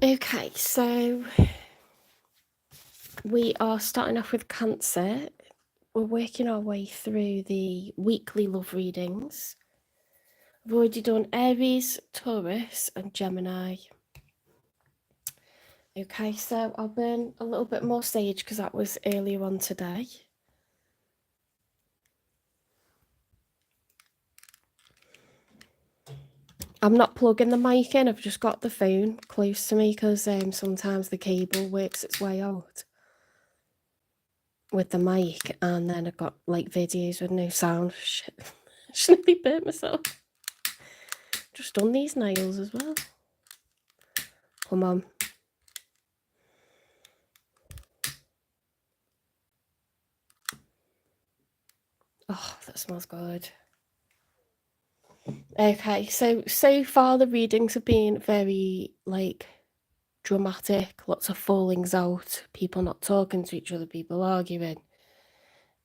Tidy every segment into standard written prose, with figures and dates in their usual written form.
Okay, so we are starting off with Cancer. We're working our way through the weekly love readings. I've already done Aries, Taurus, and Gemini. Okay, so I'll burn a little bit more sage because that was earlier on today. I'm not plugging the mic in, I've just got the phone close to me because sometimes the cable works its way out with the mic, and then I've got like videos with no sound. Shit, shouldn't be burnt myself. Just done these nails as well. Come on. Oh, that smells good. Okay, so far the readings have been very, like, dramatic. Lots of fallings out. People not talking to each other. People arguing.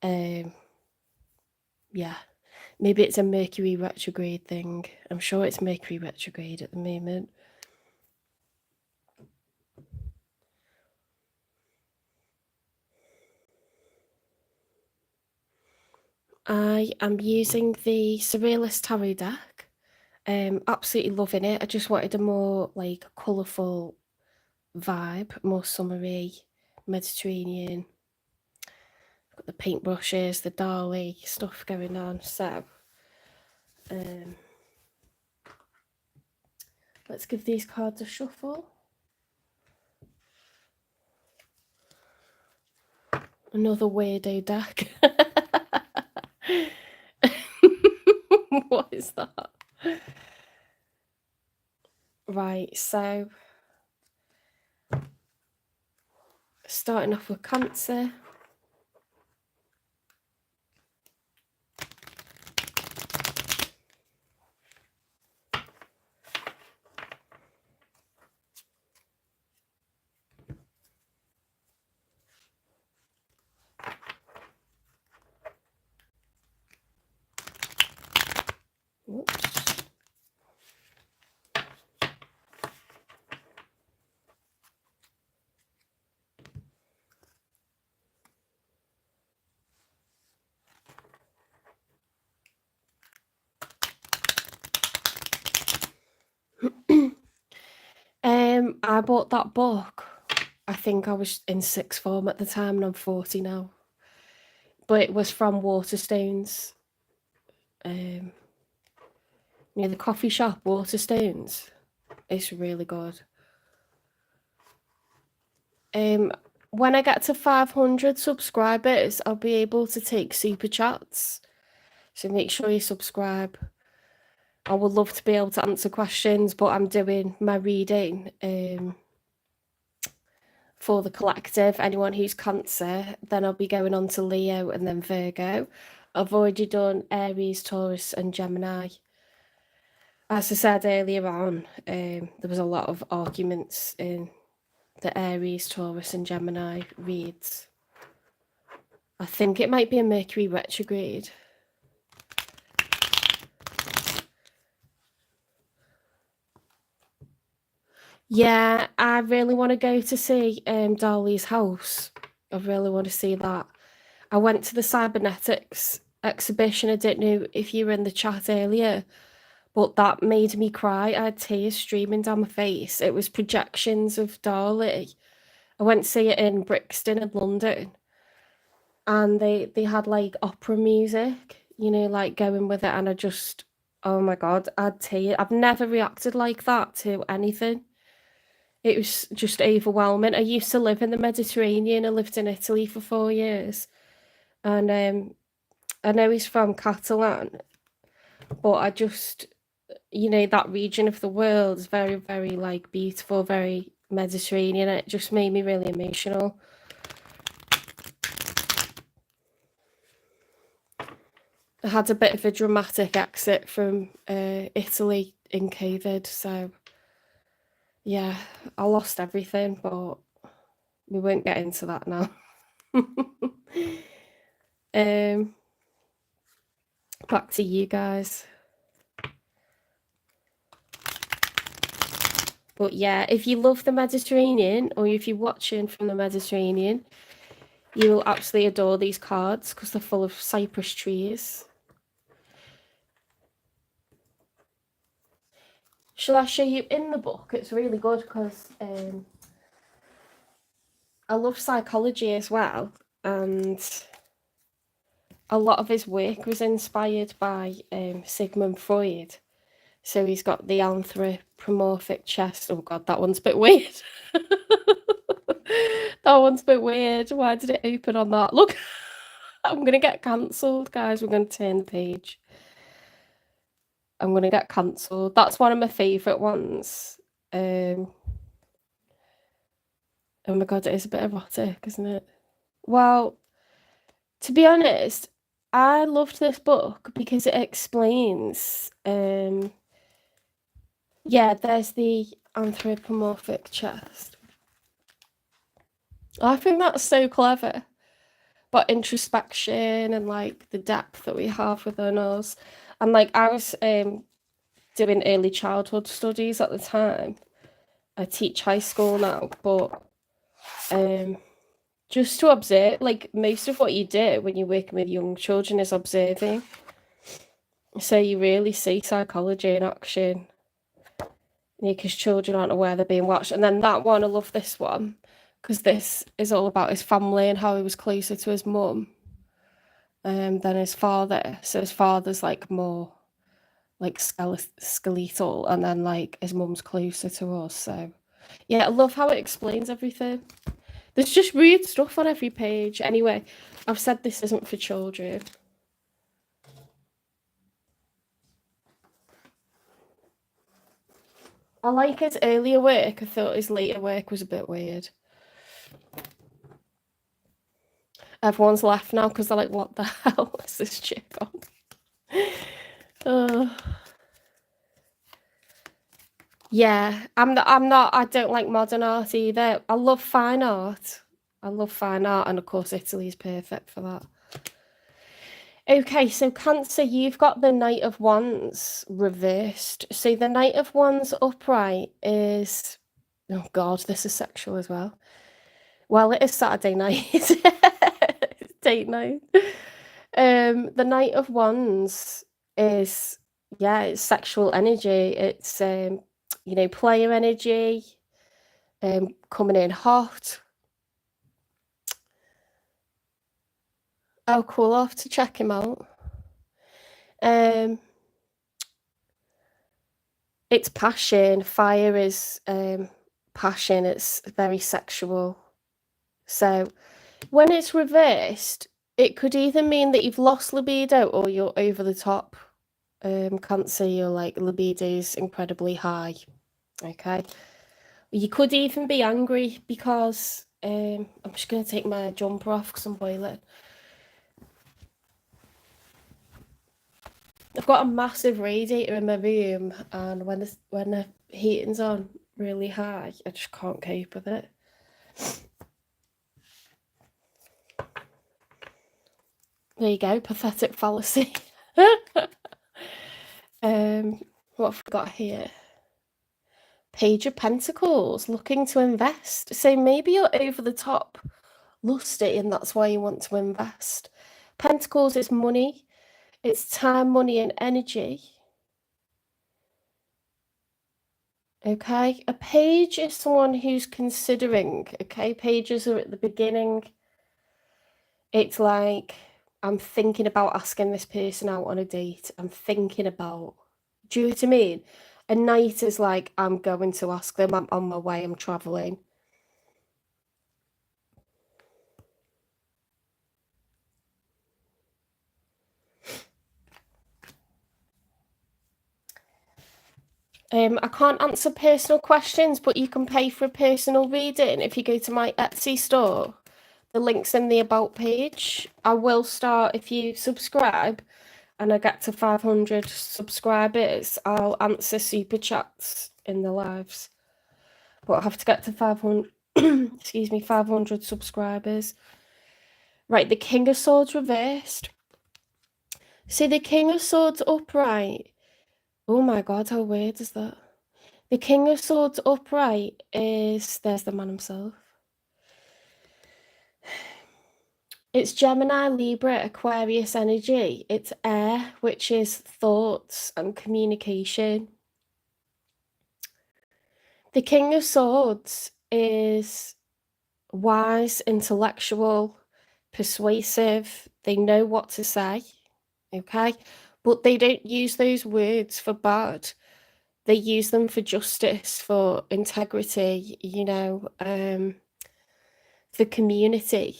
Yeah. Maybe it's a Mercury retrograde thing. I'm sure it's Mercury retrograde at the moment. I am using the Surrealist Tarot deck. Absolutely loving it. I just wanted a more, like, colourful vibe, more summery, Mediterranean. Got the paintbrushes, the Dali stuff going on. So let's give these cards a shuffle. Another weirdo deck. What is that? Right, so starting off with Cancer. Whoops. I bought that book. I think I was in sixth form at the time, and I'm 40 now. But it was from Waterstones. Near the coffee shop, Waterstones. It's really good. When I get to 500 subscribers, I'll be able to take super chats. So make sure you subscribe. I would love to be able to answer questions, but I'm doing my reading for the collective. Anyone who's Cancer, then I'll be going on to Leo and then Virgo. I've already done Aries, Taurus, and Gemini. As I said earlier on, there was a lot of arguments in the Aries, Taurus, and Gemini reads. I think it might be a Mercury retrograde. Yeah, I really want to go to see Dali's house. I really want to see that. I went to the cybernetics exhibition. I didn't know if you were in the chat earlier, but that made me cry. I had tears streaming down my face. It was projections of Dali. I went to see it in Brixton in London, and they had like opera music, you know, like going with it, and I just, oh my God, I had tears. I've never reacted like that to anything. It was just overwhelming. I used to live in the Mediterranean. I lived in Italy for 4 years. And I know he's from Catalan, but I just, you know, that region of the world is very, very, like, beautiful, very Mediterranean. It just made me really emotional. I had a bit of a dramatic exit from Italy in COVID, so yeah, I lost everything, but we won't get into that now. Back to you guys. But yeah, if you love the Mediterranean, or if you're watching from the Mediterranean, you will absolutely adore these cards because they're full of cypress trees. Shall I show you in the book? It's really good because I love psychology as well, and a lot of his work was inspired by Sigmund Freud. So he's got the anthropomorphic chest. Oh god, that one's a bit weird. That one's a bit weird. Why did it open on that? Look, I'm gonna get cancelled, guys. We're gonna turn the page. I'm gonna get cancelled. That's one of my favourite ones. Oh my god, it is a bit erotic, isn't it? Well, to be honest, I loved this book because it explains yeah, there's the anthropomorphic chest. I think that's so clever. But introspection and like the depth that we have within us. And like I was doing early childhood studies at the time. I teach high school now, but just to observe, like most of what you do when you're working with young children is observing. So you really see psychology in action. Because children aren't aware they're being watched. And then that one, I love this one, because this is all about his family and how he was closer to his mum than his father. So his father's like more like skeletal, and then like his mum's closer to us. So yeah, I love how it explains everything. There's just weird stuff on every page. Anyway, I've said this isn't for children. I like his earlier work. I thought his later work was a bit weird. Everyone's left now because they're like, what the hell is this chick on? Yeah, I don't like modern art either. I love fine art. And of course Italy's perfect for that. Okay, so Cancer, you've got the Knight of Wands reversed. So the Knight of Wands upright is, oh god, this is sexual as well. Well, it is Saturday night. It's date night. The Knight of Wands is, yeah, it's sexual energy. It's you know, player energy, coming in hot. Oh, cool. I'll have to check him out. It's passion. Fire is passion. It's very sexual. So when it's reversed, it could either mean that you've lost libido or you're over the top. Cancer, your like libido is incredibly high. Okay. You could even be angry because I'm just gonna take my jumper off because I'm boiling. I've got a massive radiator in my room, and when the heating's on really high, I just can't cope with it. There you go, pathetic fallacy. What have we got here? Page of Pentacles, looking to invest. So maybe you're over the top lusty and that's why you want to invest. Pentacles is money. It's time, money, and energy. Okay, a page is someone who's considering. Okay, pages are at the beginning. It's like, I'm thinking about asking this person out on a date. I'm thinking about, do you know what I mean? A knight is like, I'm going to ask them, I'm on my way, I'm traveling. I can't answer personal questions, but you can pay for a personal reading if you go to my Etsy store. The link's in the About page. I will start, if you subscribe and I get to 500 subscribers, I'll answer super chats in the lives. But I have to get to 500, excuse me, 500 subscribers. Right, the King of Swords reversed. See, the King of Swords upright. Oh my god, how weird is that? The King of Swords upright is, there's the man himself. It's Gemini, Libra, Aquarius energy. It's air, which is thoughts and communication. The King of Swords is wise, intellectual, persuasive. They know what to say, okay? But they don't use those words for bad. They use them for justice, for integrity, for community.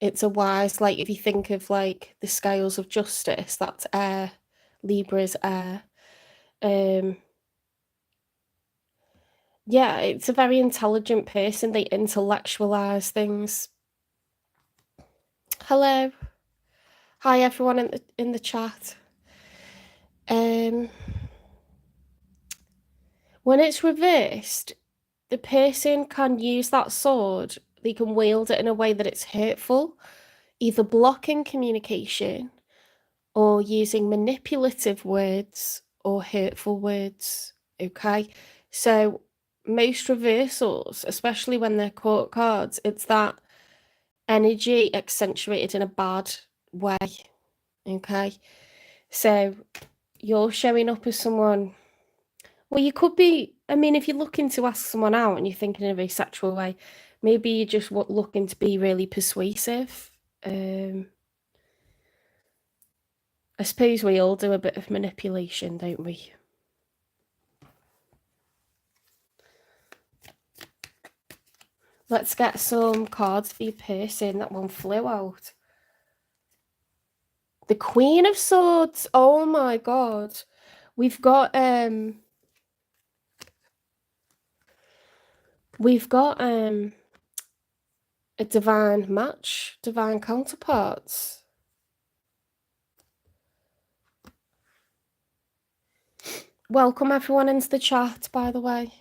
It's a wise, like, if you think of, like, the scales of justice, that's air. Libra is air. Yeah, it's a very intelligent person. They intellectualize things. Hello. Hi, everyone in the chat. When it's reversed, the person can use that sword. They can wield it in a way that it's hurtful, either blocking communication or using manipulative words or hurtful words, okay? So most reversals, especially when they're court cards, it's that energy accentuated in a bad way, okay? So you're showing up as someone, well, you could be, I mean, if you're looking to ask someone out and you're thinking in a very sexual way, maybe you're just looking to be really persuasive. I suppose we all do a bit of manipulation, don't we? Let's get some cards for your person. That one flew out. The Queen of Swords. Oh my God. We've got a divine match, divine counterparts. Welcome everyone into the chat, by the way.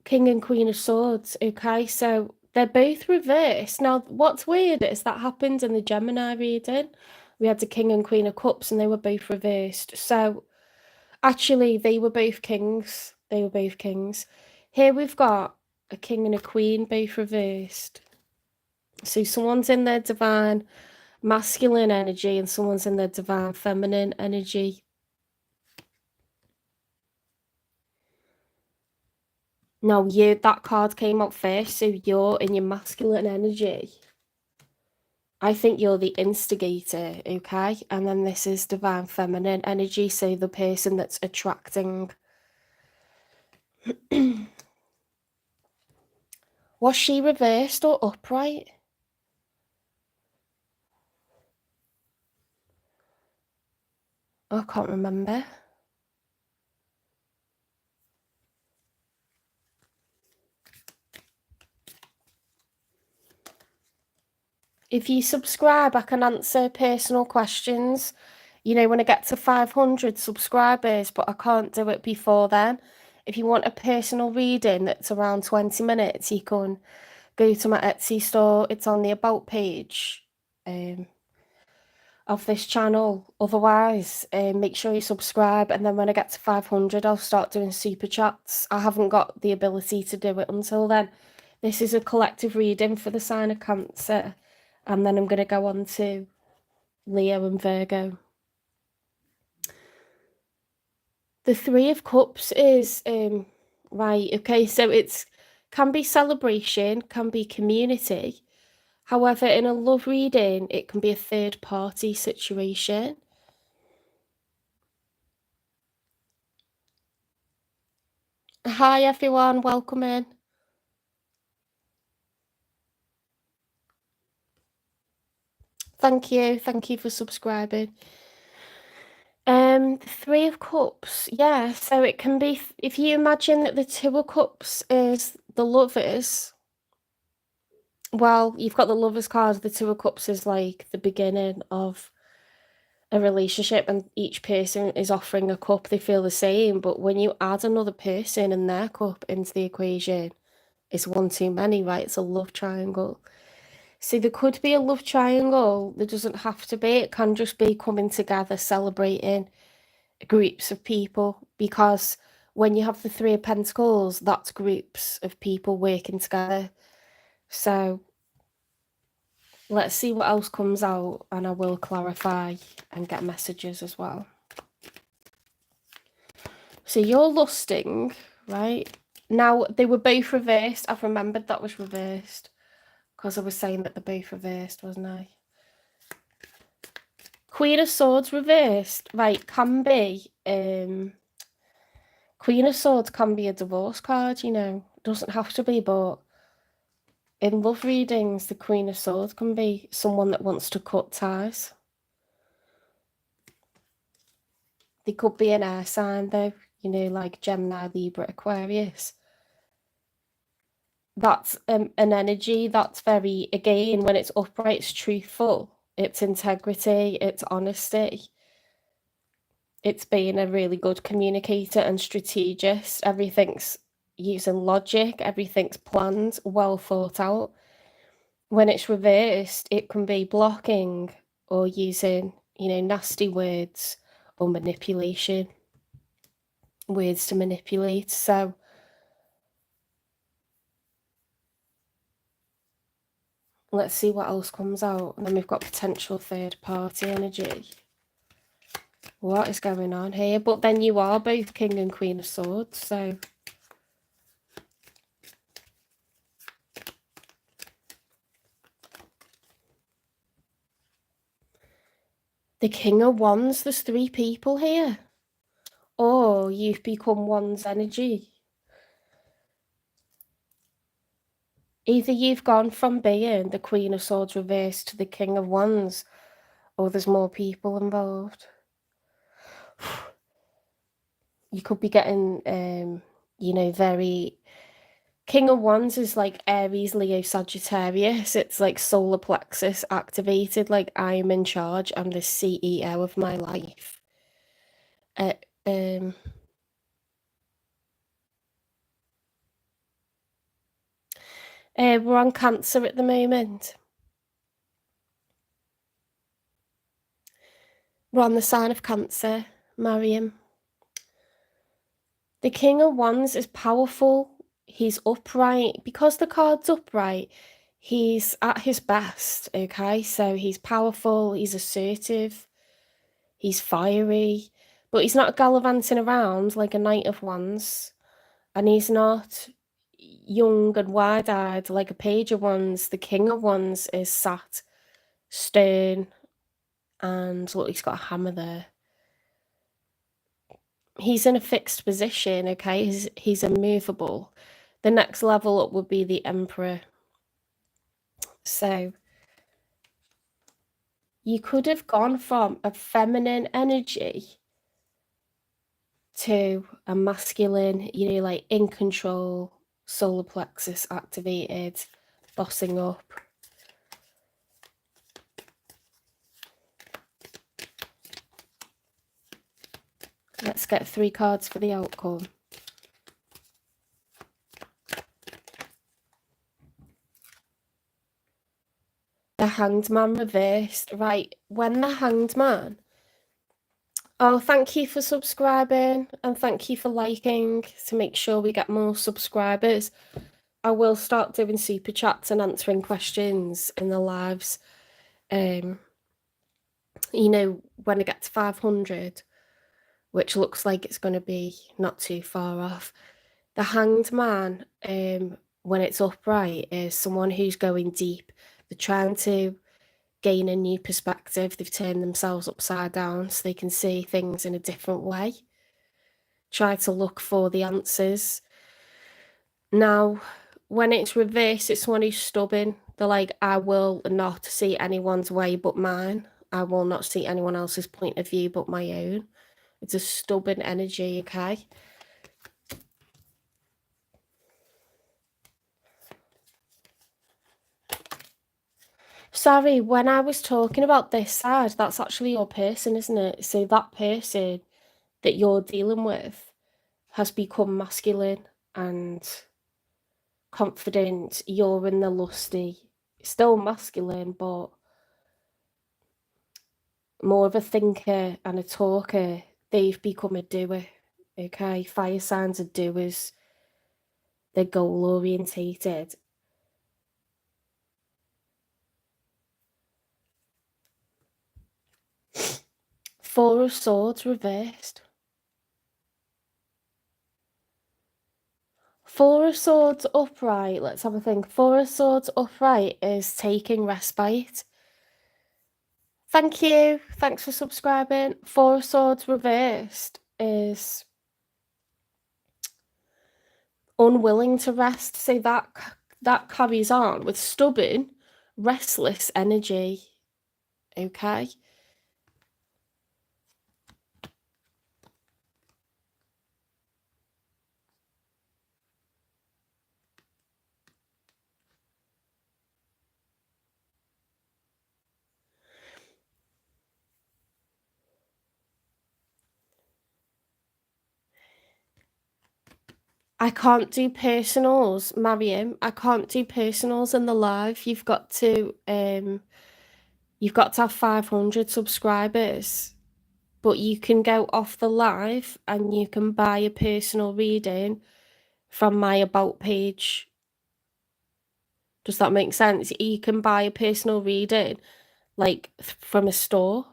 King and Queen of Swords, okay, so they're both reversed. Now, what's weird is that happened in the Gemini reading. We had the King and Queen of Cups and they were both reversed. So, actually, they were both kings. They were both kings. Here we've got a king and a queen, both reversed. So someone's in their divine masculine energy and someone's in their divine feminine energy. Now, that card came out first, so you're in your masculine energy. I think you're the instigator, okay? And then this is divine feminine energy, so the person that's attracting. Was she reversed or upright? I can't remember. If you subscribe, I can answer personal questions, when I get to 500 subscribers, but I can't do it before then. If you want a personal reading that's around 20 minutes, you can go to my Etsy store. It's on the About page of this channel. Otherwise, make sure you subscribe, and then when I get to 500, I'll start doing super chats. I haven't got the ability to do it until then. This is a collective reading for the sign of Cancer. And then I'm going to go on to Leo and Virgo. The Three of Cups is, right, okay, so it's can be celebration, can be community. However, in a love reading, it can be a third party situation. Hi, everyone. Welcome in. Thank you. Thank you for subscribing. The Three of Cups. Yeah, so it can be, if you imagine that the Two of Cups is the lovers, well, you've got the Lovers card. The Two of Cups is like the beginning of a relationship, and each person is offering a cup. They feel the same, but when you add another person and their cup into the equation, it's one too many, right? It's a love triangle. See, there could be a love triangle. There doesn't have to be. It can just be coming together, celebrating groups of people. Because when you have the Three of Pentacles, that's groups of people working together. So let's see what else comes out, and I will clarify and get messages as well. So you're lusting, right? Now, they were both reversed. I've remembered that was reversed because I was saying that they're both reversed, wasn't I? Queen of Swords reversed, right, can be, Queen of Swords can be a divorce card, you know. Doesn't have to be, but in love readings, the Queen of Swords can be someone that wants to cut ties. They could be an air sign, though, you know, like Gemini, Libra, Aquarius. That's an energy that's very, again, when it's upright, it's truthful, it's integrity, it's honesty. It's being a really good communicator and strategist. Everything's using logic, everything's planned, well thought out. When it's reversed, it can be blocking or using, you know, nasty words or manipulation, words to manipulate. So let's see what else comes out. And then we've got potential third party energy. What is going on here? But then you are both King and Queen of Swords, so the King of Wands, there's 3 people here. Or you've become one's energy. Either you've gone from being the Queen of Swords reversed to the King of Wands, or there's more people involved. You could be getting, you know, very... King of Wands is like Aries, Leo, Sagittarius. It's like solar plexus activated, like I am in charge. I'm the CEO of my life. We're on Cancer at the moment. We're on the sign of Cancer, Mariam. The King of Wands is powerful. He's upright. Because the card's upright, he's at his best, okay? So he's powerful, he's assertive, he's fiery, but he's not gallivanting around like a Knight of Wands. And he's not young and wide-eyed like a Page of Wands. The King of Wands is sat stern, and look, he's got a hammer there. He's in a fixed position, okay? He's immovable. The next level up would be the Emperor. So you could have gone from a feminine energy to a masculine, you know, like in control, solar plexus activated, bossing up. Let's get 3 cards for the outcome. The Hanged Man reversed. Right, when the Hanged Man... Oh, thank you for subscribing, and thank you for liking to make sure we get more subscribers. I will start doing super chats and answering questions in the lives. You know, when I get to 500, which looks like it's going to be not too far off. The Hanged Man, when it's upright, is someone who's going deep. They're trying to gain a new perspective. They've turned themselves upside down so they can see things in a different way. Try to look for the answers. Now, when it's reversed, it's someone who's stubborn. They're like, I will not see anyone's way but mine. I will not see anyone else's point of view but my own. It's a stubborn energy, okay? Sorry, when I was talking about this side, that's actually your person, isn't it? So that person that you're dealing with has become masculine and confident. You're in the lusty still masculine, but more of a thinker and a talker. They've become a doer. Okay, fire signs are doers. They're goal orientated. Four of Swords reversed. Four of Swords upright. Let's have a think. Four of Swords upright is taking respite. Thank you. Thanks for subscribing. Four of Swords reversed is unwilling to rest. So that carries on with stubborn, restless energy. Okay. I can't do personals, Mariam. I can't do personals in the live. You've got to have 500 subscribers. But you can go off the live and you can buy a personal reading from my about page. Does that make sense? You can buy a personal reading like from a store.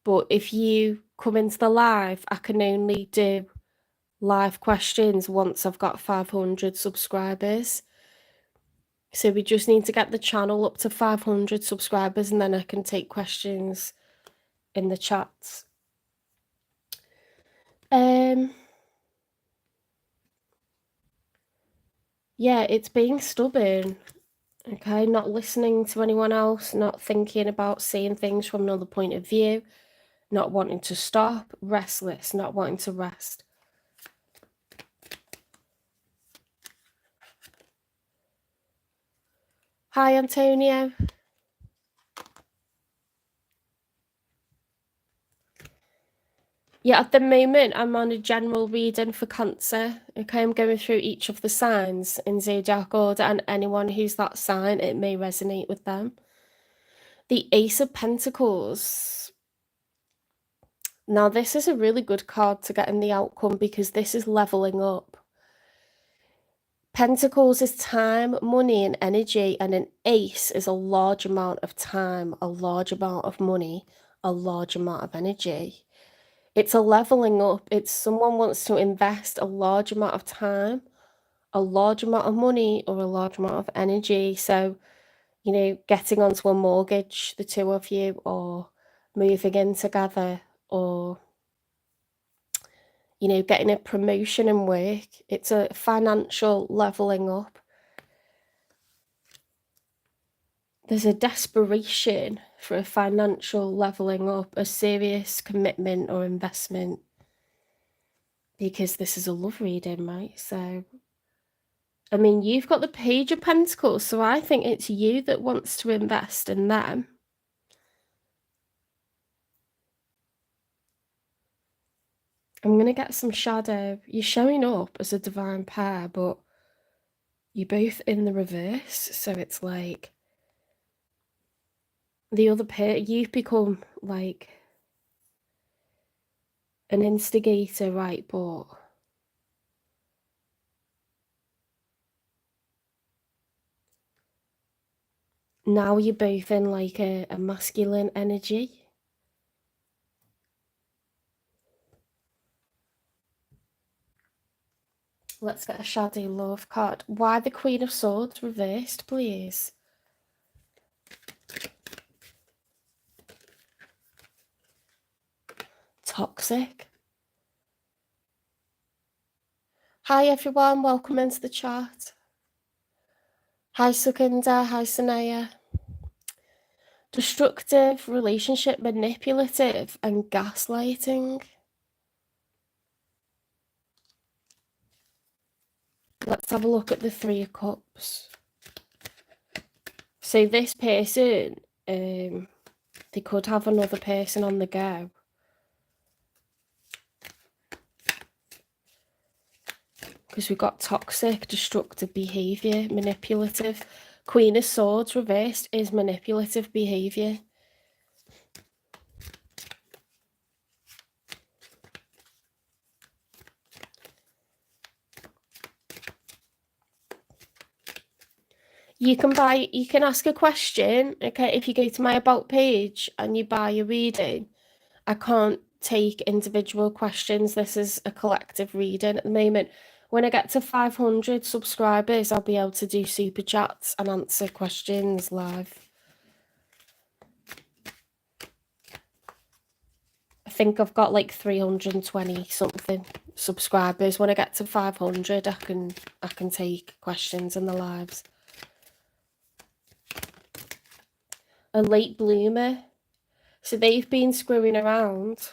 But if you come into the live, I can only do live questions once I've got 500 subscribers. So we just need to get the channel up to 500 subscribers and then I can take questions in the chats. Yeah, it's being stubborn. Okay, not listening to anyone else, not thinking about seeing things from another point of view, not wanting to stop, restless, not wanting to rest. Hi, Antonio. Yeah, at the moment, I'm on a general reading for Cancer. Okay, I'm going through each of the signs in zodiac order, and anyone who's that sign, it may resonate with them. The Ace of Pentacles. Now, this is a really good card to get in the outcome because this is leveling up. Pentacles is time, money, and energy, and an ace is a large amount of time, a large amount of money, a large amount of energy. It's a leveling up. It's someone wants to invest a large amount of time, a large amount of money, or a large amount of energy. So, you know, getting onto a mortgage, the two of you, or moving in together, or, you know, getting a promotion in work. It's a financial leveling up. There's a desperation for a financial leveling up, a serious commitment or investment, because this is a love reading, right? So, I mean, you've got the Page of Pentacles, so I think it's you that wants to invest in them. I'm going to get some shadow. You're showing up as a divine pair, but you're both in the reverse, so it's like the other pair, you've become like an instigator, right? But now you're both in like a masculine energy. Let's get a shadow love card. Why the Queen of Swords reversed, please? Toxic. Hi everyone, welcome into the chat. Hi Sukunda, hi Sanaya. Destructive, relationship manipulative, and gaslighting. Let's have a look at the Three of Cups. So this person, they could have another person on the go. Because we've got toxic, destructive behaviour, manipulative. Queen of Swords reversed is manipulative behaviour. You can ask a question, okay? If you go to my About page and you buy a reading, I can't take individual questions. This is a collective reading at the moment. When I get to 500 subscribers, I'll be able to do super chats and answer questions live. I think I've got like 320 something subscribers. When I get to 500, I can take questions in the lives. A late bloomer. So they've been screwing around.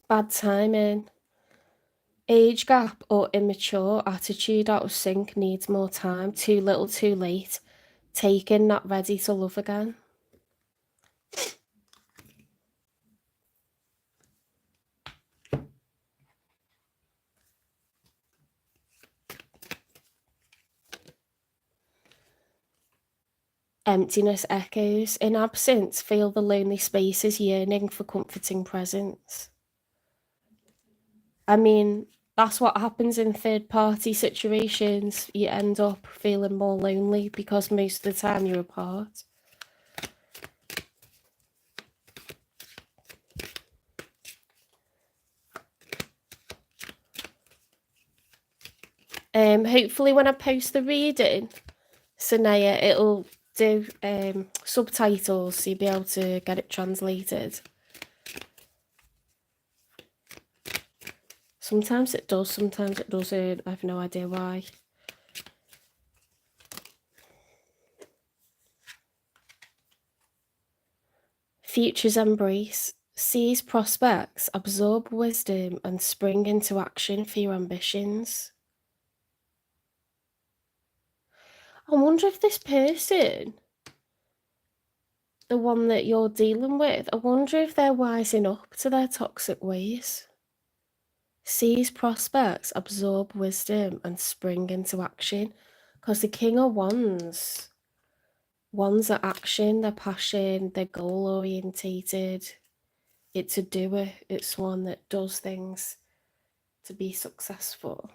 Bad timing. Age gap or immature attitude out of sync, needs more time. Too little, too late. Taken, not ready to love again. Emptiness echoes. In absence, feel the lonely spaces, yearning for comforting presence. I mean, that's what happens in third-party situations. You end up feeling more lonely because most of the time you're apart. Hopefully when I post the reading, Sanaya, it'll do subtitles, so you'll be able to get it translated. Sometimes it does, sometimes it doesn't. I have no idea why. Future's embrace. Seize prospects, absorb wisdom, and spring into action for your ambitions. I wonder if this person, the one that you're dealing with, I wonder if they're wising up to their toxic ways. Seize prospects, absorb wisdom, and spring into action. Because the King of Wands are action, they're passion, they're goal orientated. It's a doer, it's one that does things to be successful.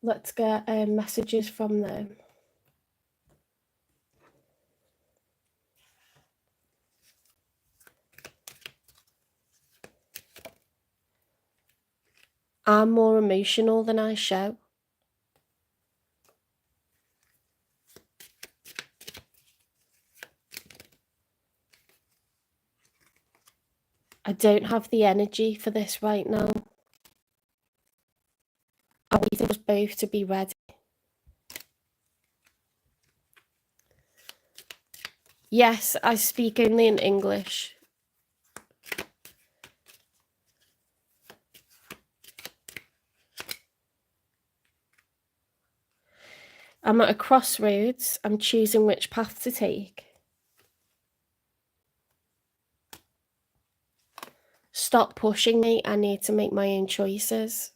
Let's get messages from them. I'm more emotional than I show. I don't have the energy for this right now. I need us both to be ready. Yes, I speak only in English. I'm at a crossroads. I'm choosing which path to take. Stop pushing me. I need to make my own choices.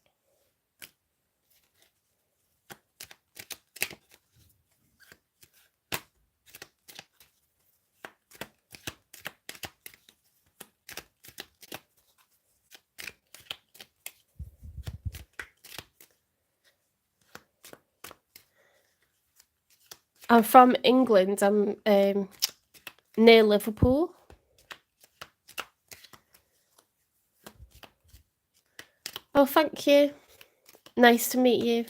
I'm from England. I'm near Liverpool. Oh, thank you. Nice to meet you.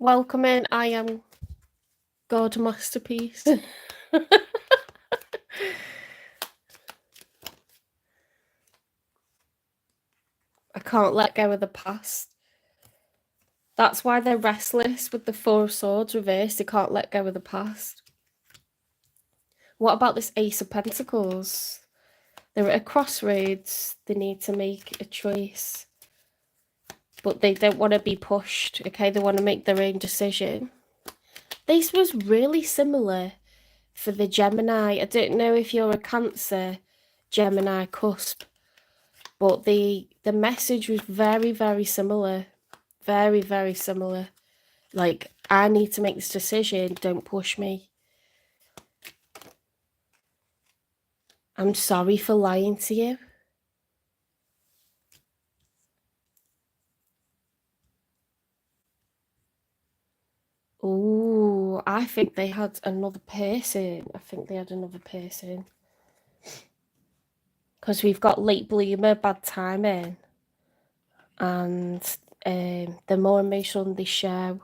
Welcome in. I am God Masterpiece. I can't let go of the past. That's why they're restless with the Four of Swords reversed. They can't let go of the past. What about this Ace of Pentacles? They're at a crossroads. They need to make a choice. But they don't want to be pushed, okay? They want to make their own decision. This was really similar for the Gemini. I don't know if you're a Cancer, Gemini cusp, but the the message was very, very similar. Very, very similar. Like, I need to make this decision. Don't push me. I'm sorry for lying to you. Oh, I think they had another person. Because we've got late bloomer, bad timing. And the more emotional they show,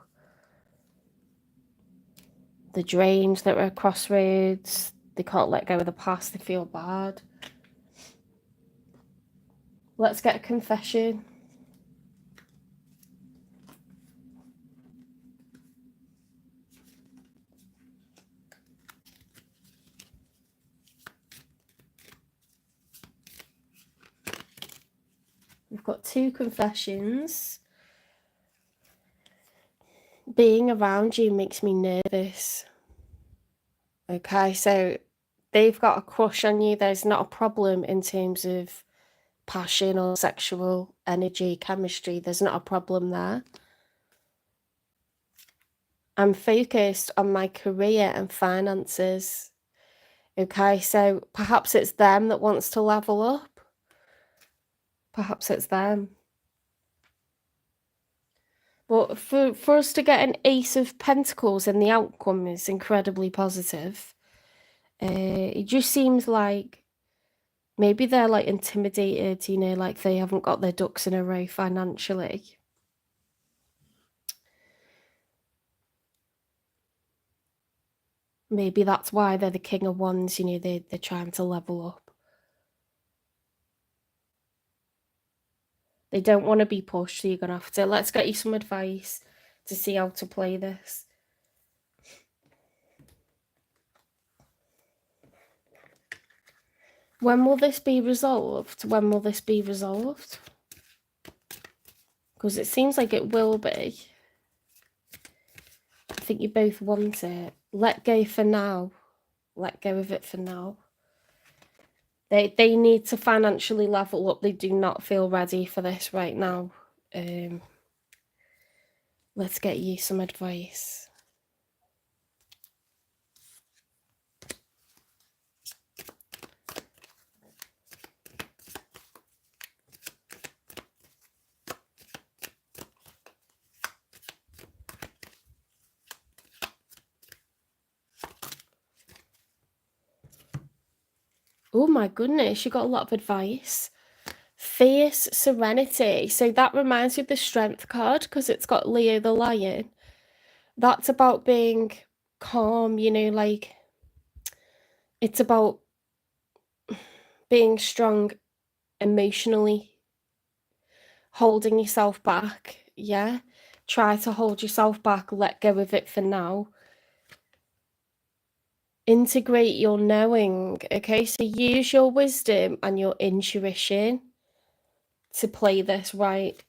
the dreams that were at crossroads, they can't let go of the past, they feel bad. Let's get a confession. We've got 2 confessions. Being around you makes me nervous. Okay, so they've got a crush on you. There's not a problem in terms of passion or sexual energy, chemistry. There's not a problem there. I'm focused on my career and finances. Okay, so perhaps it's them that wants to level up. Perhaps it's them. But for us to get an Ace of Pentacles and the outcome is incredibly positive. It just seems like maybe they're like intimidated, you know, like they haven't got their ducks in a row financially. Maybe that's why they're the King of Wands, you know, they're trying to level up. They don't want to be pushed, so you're going to have to... Let's get you some advice to see how to play this. When will this be resolved? When will this be resolved? Because it seems like it will be. I think you both want it. Let go for now. Let go of it for now. They need to financially level up. They do not feel ready for this right now. Let's get you some advice. Oh my goodness, you got a lot of advice. Fierce serenity. So that reminds me of the Strength card because it's got Leo the Lion. That's about being calm, you know, like it's about being strong emotionally, holding yourself back. Yeah. Try to hold yourself back, let go of it for now. Integrate your knowing, okay? So use your wisdom and your intuition to play this right.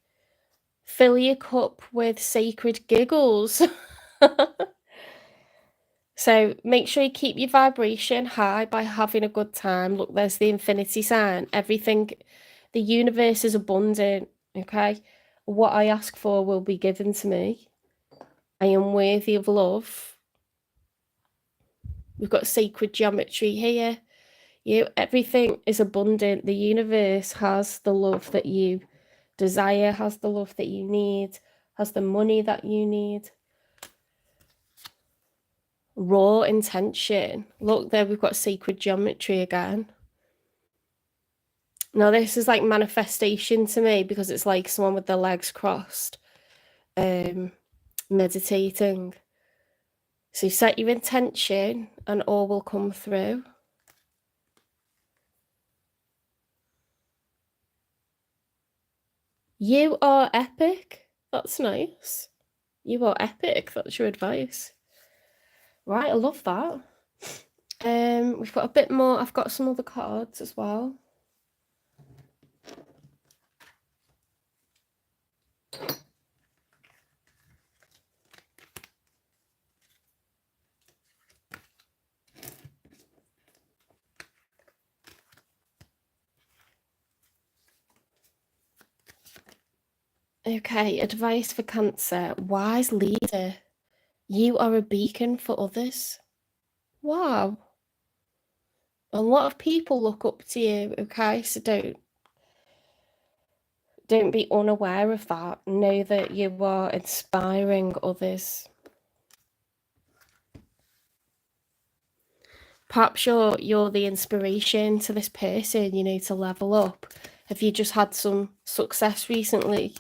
Fill your cup with sacred giggles. So make sure you keep your vibration high by having a good time. Look, there's the infinity sign. Everything, the universe is abundant, okay? What I ask for will be given to me. I am worthy of love. We've got sacred geometry here. Everything is abundant. The universe has the love that you desire, has the love that you need, has the money that you need. Raw intention. Look there, we've got sacred geometry again. Now this is like manifestation to me because it's like someone with their legs crossed, meditating. So set your intention and all will come through. You are epic. That's nice. You are epic. That's your advice. Right, I love that. We've got a bit more. I've got some other cards as well. Okay, advice for Cancer. Wise leader. You are a beacon for others. Wow. A lot of people look up to you, okay? So don't be unaware of that. Know that you are inspiring others. Perhaps you're the inspiration to this person, you know, to level up. Have you just had some success recently?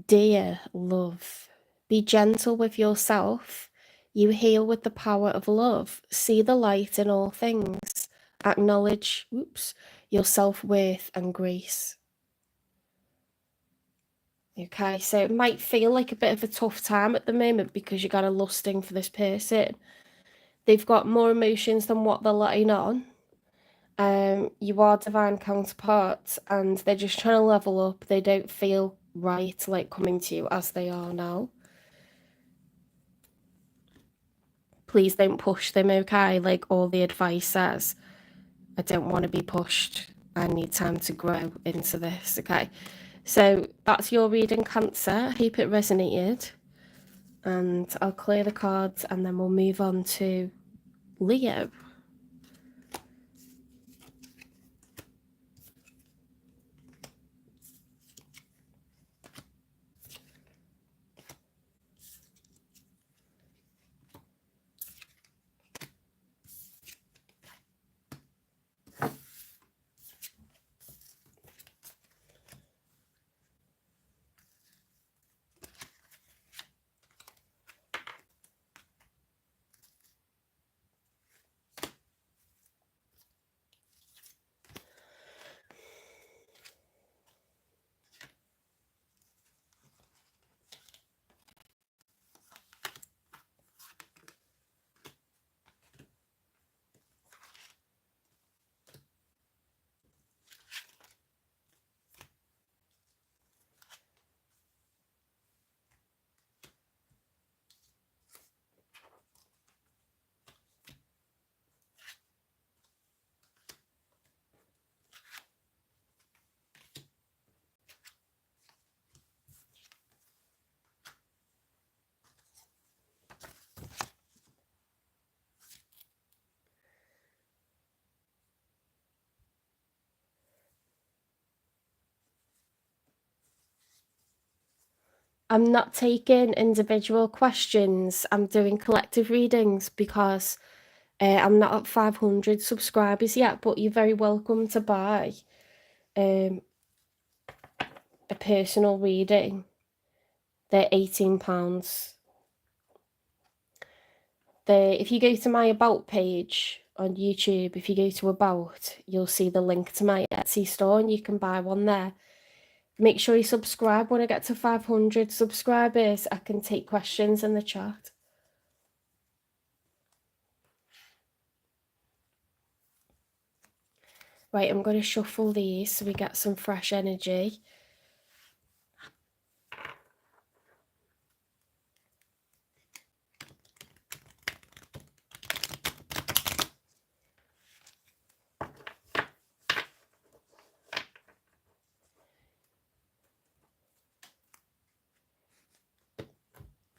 Dear love, be gentle with yourself. You heal with the power of love. See the light in all things. Acknowledge, your self-worth and grace. Okay, so it might feel like a bit of a tough time at the moment because you got a lusting for this person. They've got more emotions than what they're letting on. You are divine counterparts and they're just trying to level up. They don't feel right, like coming to you as they are now. Please don't push them, okay? Like all the advice says, I don't want to be pushed. I need time to grow into this, okay? So that's your reading, Cancer. I hope it resonated. And I'll clear the cards and then we'll move on to Leo. I'm not taking individual questions. I'm doing collective readings because I'm not at 500 subscribers yet, but you're very welcome to buy a personal reading. They're £18. If you go to my About page on YouTube, if you go to About, you'll see the link to my Etsy store and you can buy one there. Make sure you subscribe. When I get to 500 subscribers, I can take questions in the chat. Right, I'm going to shuffle these so we get some fresh energy.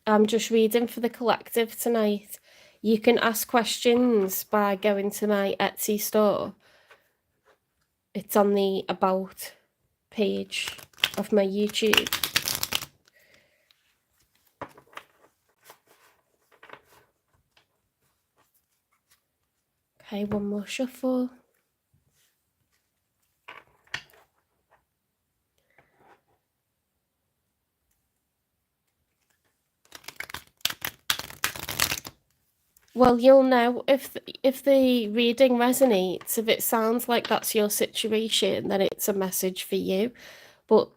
I'm just reading for the collective tonight. You can ask questions by going to my Etsy store. It's on the About page of my YouTube. Okay, one more shuffle. Well, you'll know if the reading resonates. If it sounds like that's your situation, then it's a message for you. But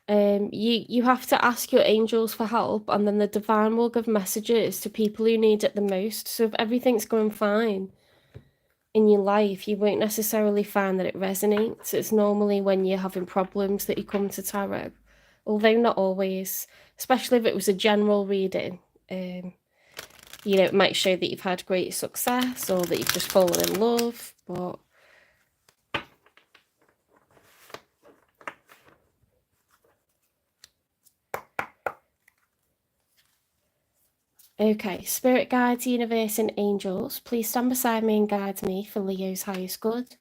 you have to ask your angels for help, and then the divine will give messages to people who need it the most. So if everything's going fine in your life, you won't necessarily find that it resonates. It's normally when you're having problems that you come to tarot, although not always, especially if it was a general reading. You know, it might show that you've had great success or that you've just fallen in love, but Okay, spirit guides, universe, and angels, please stand beside me and guide me for Leo's highest good.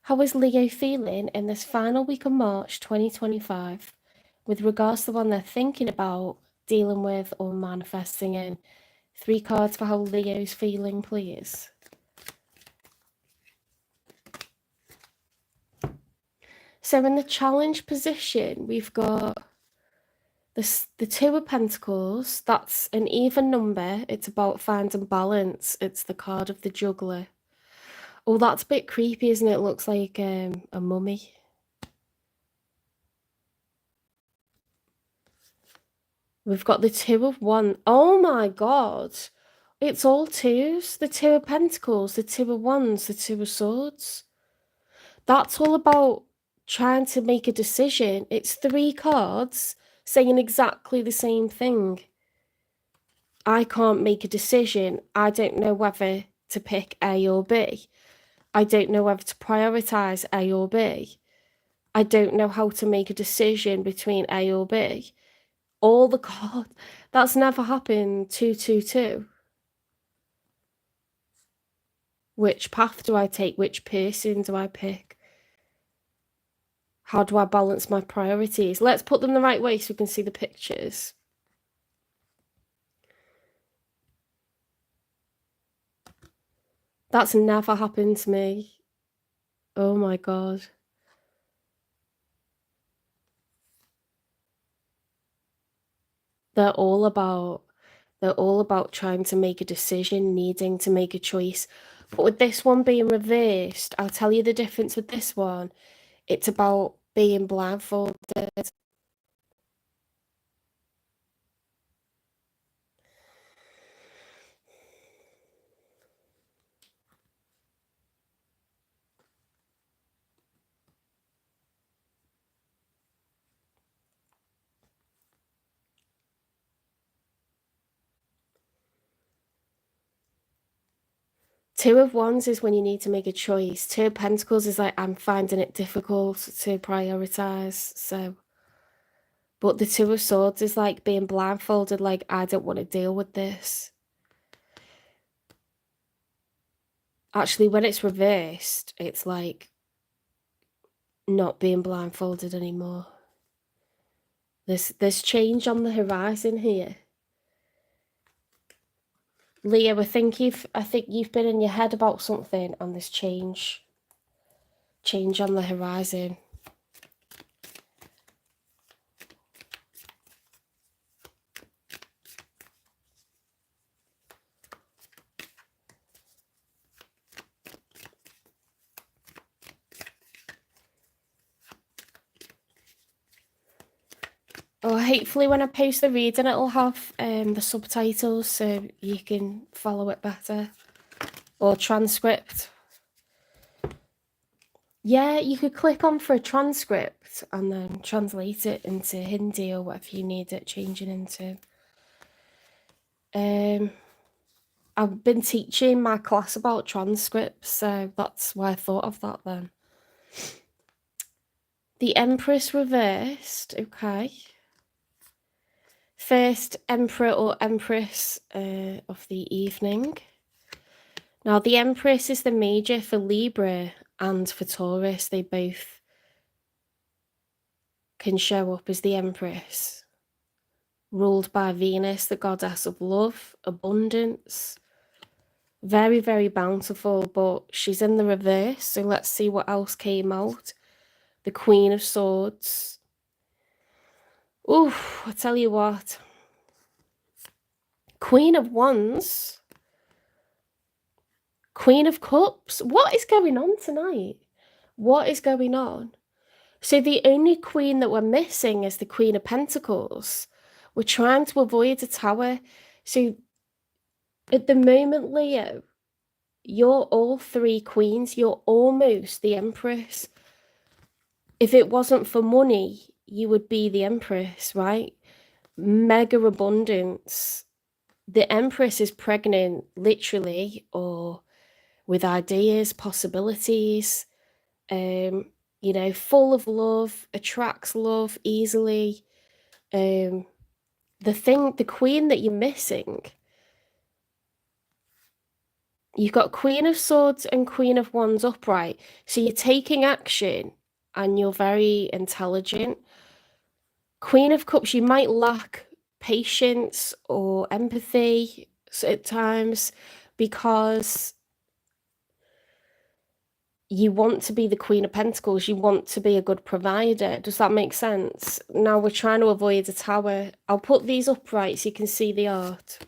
How is Leo feeling in this final week of March 2025 with regards to the one they're thinking about, dealing with, or manifesting in? 3 cards for how Leo's feeling, please. So in the challenge position, we've got the 2 of Pentacles. That's an even number. It's about finding balance. It's the card of the juggler. Oh, that's a bit creepy, isn't it? It looks like a mummy. We've got the 2 of Wands. Oh my god. It's all 2s. The 2 of Pentacles, the 2 of Wands, the 2 of Swords. That's all about trying to make a decision. It's 3 cards saying exactly the same thing. I can't make a decision. I don't know whether to pick A or B. I don't know whether to prioritize A or B. I don't know how to make a decision between A or B. All the cards. That's never happened. 222. Which path do I take? Which person do I pick? How do I balance my priorities? Let's put them the right way so we can see the pictures. That's never happened to me. Oh my god. They're all about trying to make a decision, needing to make a choice. But with this one being reversed, I'll tell you the difference with this one. It's about being blindfolded. 2 of Wands is when you need to make a choice. 2 of Pentacles is like, I'm finding it difficult to prioritize. So, but the 2 of Swords is like being blindfolded, like, I don't want to deal with this. Actually, when it's reversed, it's like not being blindfolded anymore. There's change on the horizon here. Leo, I think you've been in your head about something on this change on the horizon. Oh, hopefully when I post the reading, it'll have the subtitles so you can follow it better. Or transcript. Yeah, you could click on for a transcript and then translate it into Hindi or whatever you need it changing into. I've been teaching my class about transcripts, so that's why I thought of that then. The Empress reversed, okay. First Emperor or Empress of the evening. Now, the Empress is the major for Libra and for Taurus. They both can show up as the Empress. Ruled by Venus, the goddess of love, abundance. Very, very bountiful, but she's in the reverse. So let's see what else came out. The Queen of Swords. Ooh, I tell you what. Queen of Wands. Queen of Cups. What is going on tonight? What is going on? So the only queen that we're missing is the Queen of Pentacles. We're trying to avoid a tower. So at the moment, Leo, you're all 3 queens. You're almost the Empress. If it wasn't for money, you would be the Empress, right? Mega abundance. The Empress is pregnant, literally, or with ideas, possibilities, you know, full of love, attracts love easily. The queen that you're missing You've got Queen of Swords and Queen of Wands upright. So you're taking action and you're very intelligent. Queen of Cups, you might lack patience or empathy at times because you want to be the Queen of Pentacles. You want to be a good provider. Does that make sense? Now we're trying to avoid a tower. I'll put these upright so you can see the art.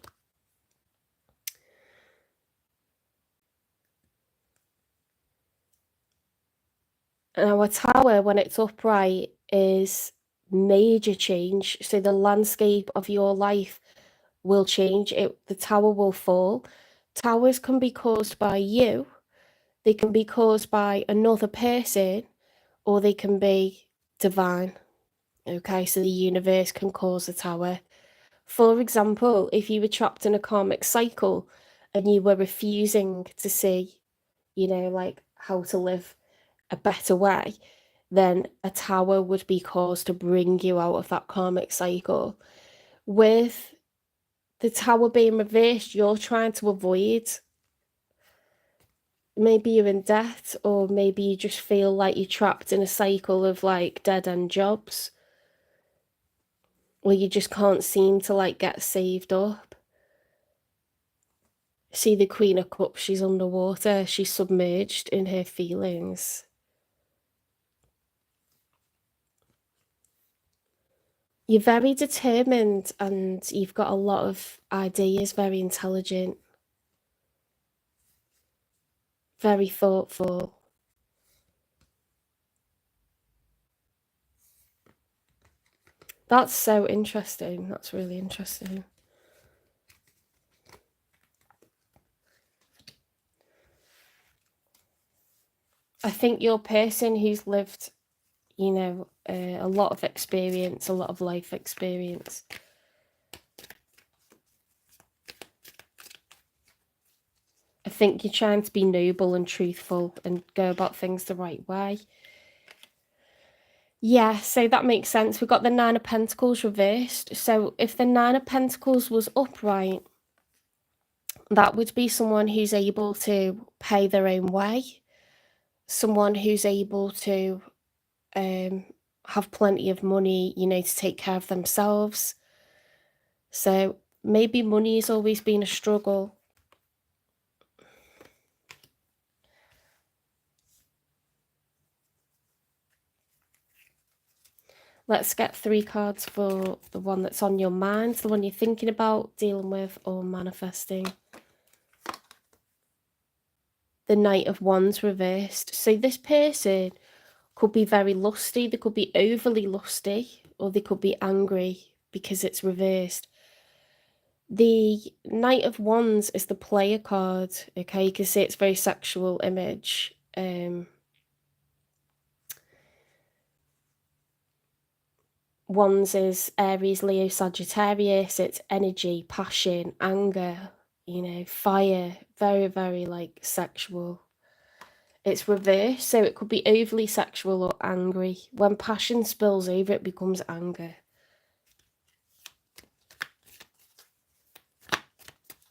Now a tower, when it's upright, is major change. So the landscape of your life will change. The tower will fall. Towers can be caused by you. They can be caused by another person, or they can be divine. Okay, so the universe can cause a tower. For example, if you were trapped in a karmic cycle and you were refusing to see, like how to live a better way, then a tower would be caused to bring you out of that karmic cycle. With the tower being reversed, you're trying to avoid. Maybe you're in debt, or maybe you just feel like you're trapped in a cycle of like dead-end jobs where you just can't seem to like get saved up. See the Queen of Cups, she's underwater, she's submerged in her feelings. You're very determined and you've got a lot of ideas, very intelligent, very thoughtful. That's so interesting. That's really interesting. I think you're a person who's lived, a lot of experience, a lot of life experience. I think you're trying to be noble and truthful and go about things the right way. Yeah, so that makes sense. We've got the Nine of Pentacles reversed. So if the Nine of Pentacles was upright, that would be someone who's able to pay their own way, someone who's able to have plenty of money, to take care of themselves. So maybe money has always been a struggle. Let's get 3 cards for the one that's on your mind, the one you're thinking about, dealing with, or manifesting. The Knight of Wands reversed. So this person could be very lusty, they could be overly lusty, or they could be angry because it's reversed. The Knight of Wands is the player card, okay? You can see it's very sexual image. Wands is Aries, Leo, Sagittarius. It's energy, passion, anger, fire. Very, very like sexual. It's reversed, so it could be overly sexual or angry. When passion spills over, it becomes anger.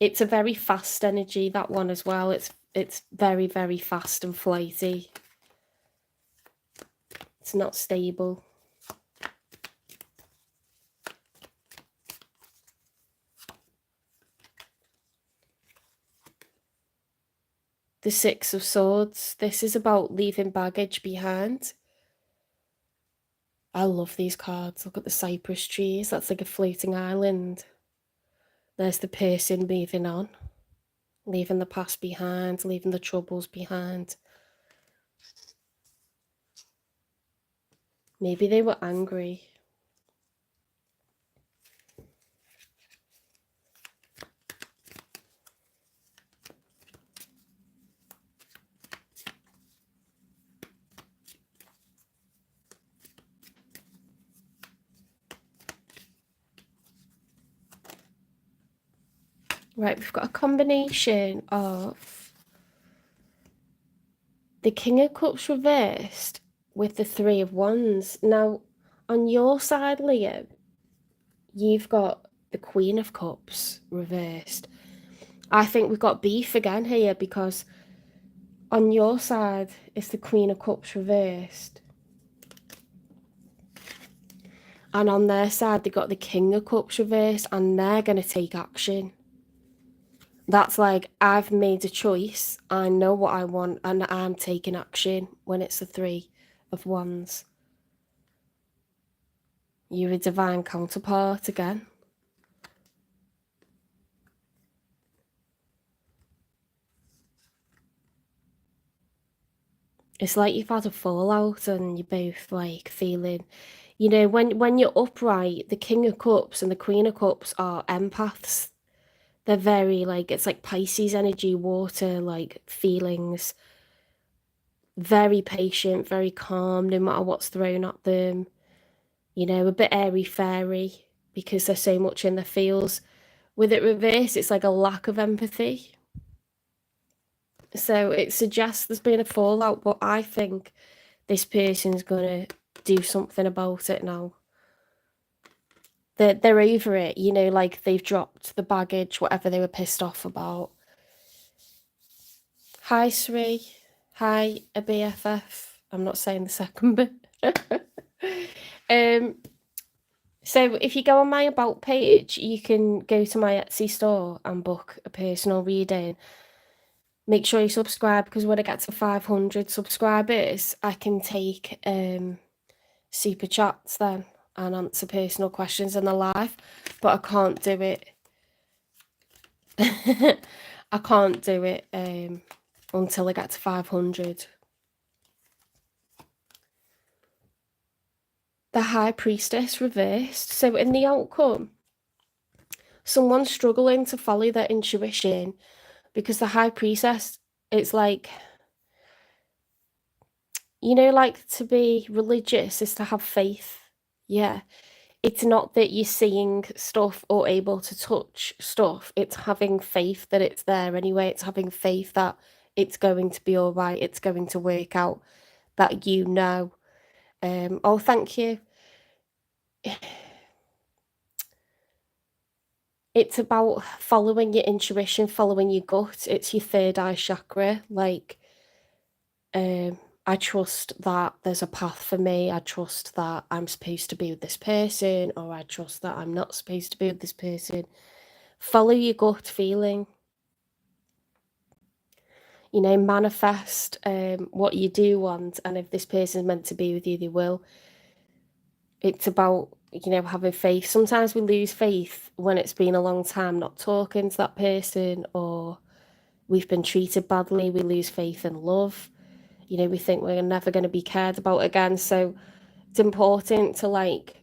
It's a very fast energy, that one as well. It's very, very fast and flighty. It's not stable. The Six of Swords. This is about leaving baggage behind. I love these cards. Look at the cypress trees. That's like a floating island. There's the person moving on, leaving the past behind, leaving the troubles behind. Maybe they were angry. Right, we've got a combination of the King of Cups reversed with the Three of Wands. Now, on your side, Leo, you've got the Queen of Cups reversed. I think we've got beef again here, because on your side it's the Queen of Cups reversed, and on their side they've got the King of Cups reversed, and they're going to take action. That's like, I've made a choice, I know what I want, and I'm taking action. When it's the Three of Wands, you're a divine counterpart again. It's like you've had a fallout and you're both like feeling, you know, when you're upright, the King of Cups and the Queen of Cups are empaths. They're very like, it's like Pisces energy, water, like feelings. Very patient, very calm, no matter what's thrown at them. You know, a bit airy-fairy because they're so much in their feels. With it reversed, it's like a lack of empathy. So it suggests there's been a fallout, but I think this person's going to do something about it now. They're over it, you know, like they've dropped the baggage, whatever they were pissed off about. Hi, Sri. Hi, a BFF. I'm not saying the second bit. So if you go on my About page, you can go to my Etsy store and book a personal reading. Make sure you subscribe, because when I get to 500 subscribers, I can take super chats then and answer personal questions in the live. But I can't do it. I can't do it until I get to 500. The High Priestess reversed. So in the outcome, someone's struggling to follow their intuition, because the High Priestess, it's like, you know, like to be religious is to have faith. Yeah. It's not that you're seeing stuff or able to touch stuff. It's having faith that it's there anyway. It's having faith that it's going to be all right. It's going to work out, that you know. Oh, thank you. It's about following your intuition, following your gut. It's your third eye chakra. Like, I trust that there's a path for me. I trust that I'm supposed to be with this person, or I trust that I'm not supposed to be with this person. Follow your gut feeling. You know, manifest what you do want, and if this person's meant to be with you, they will. It's about, you know, having faith. Sometimes we lose faith when it's been a long time not talking to that person, or we've been treated badly. We lose faith in love. You know, we think we're never going to be cared about again. So it's important to like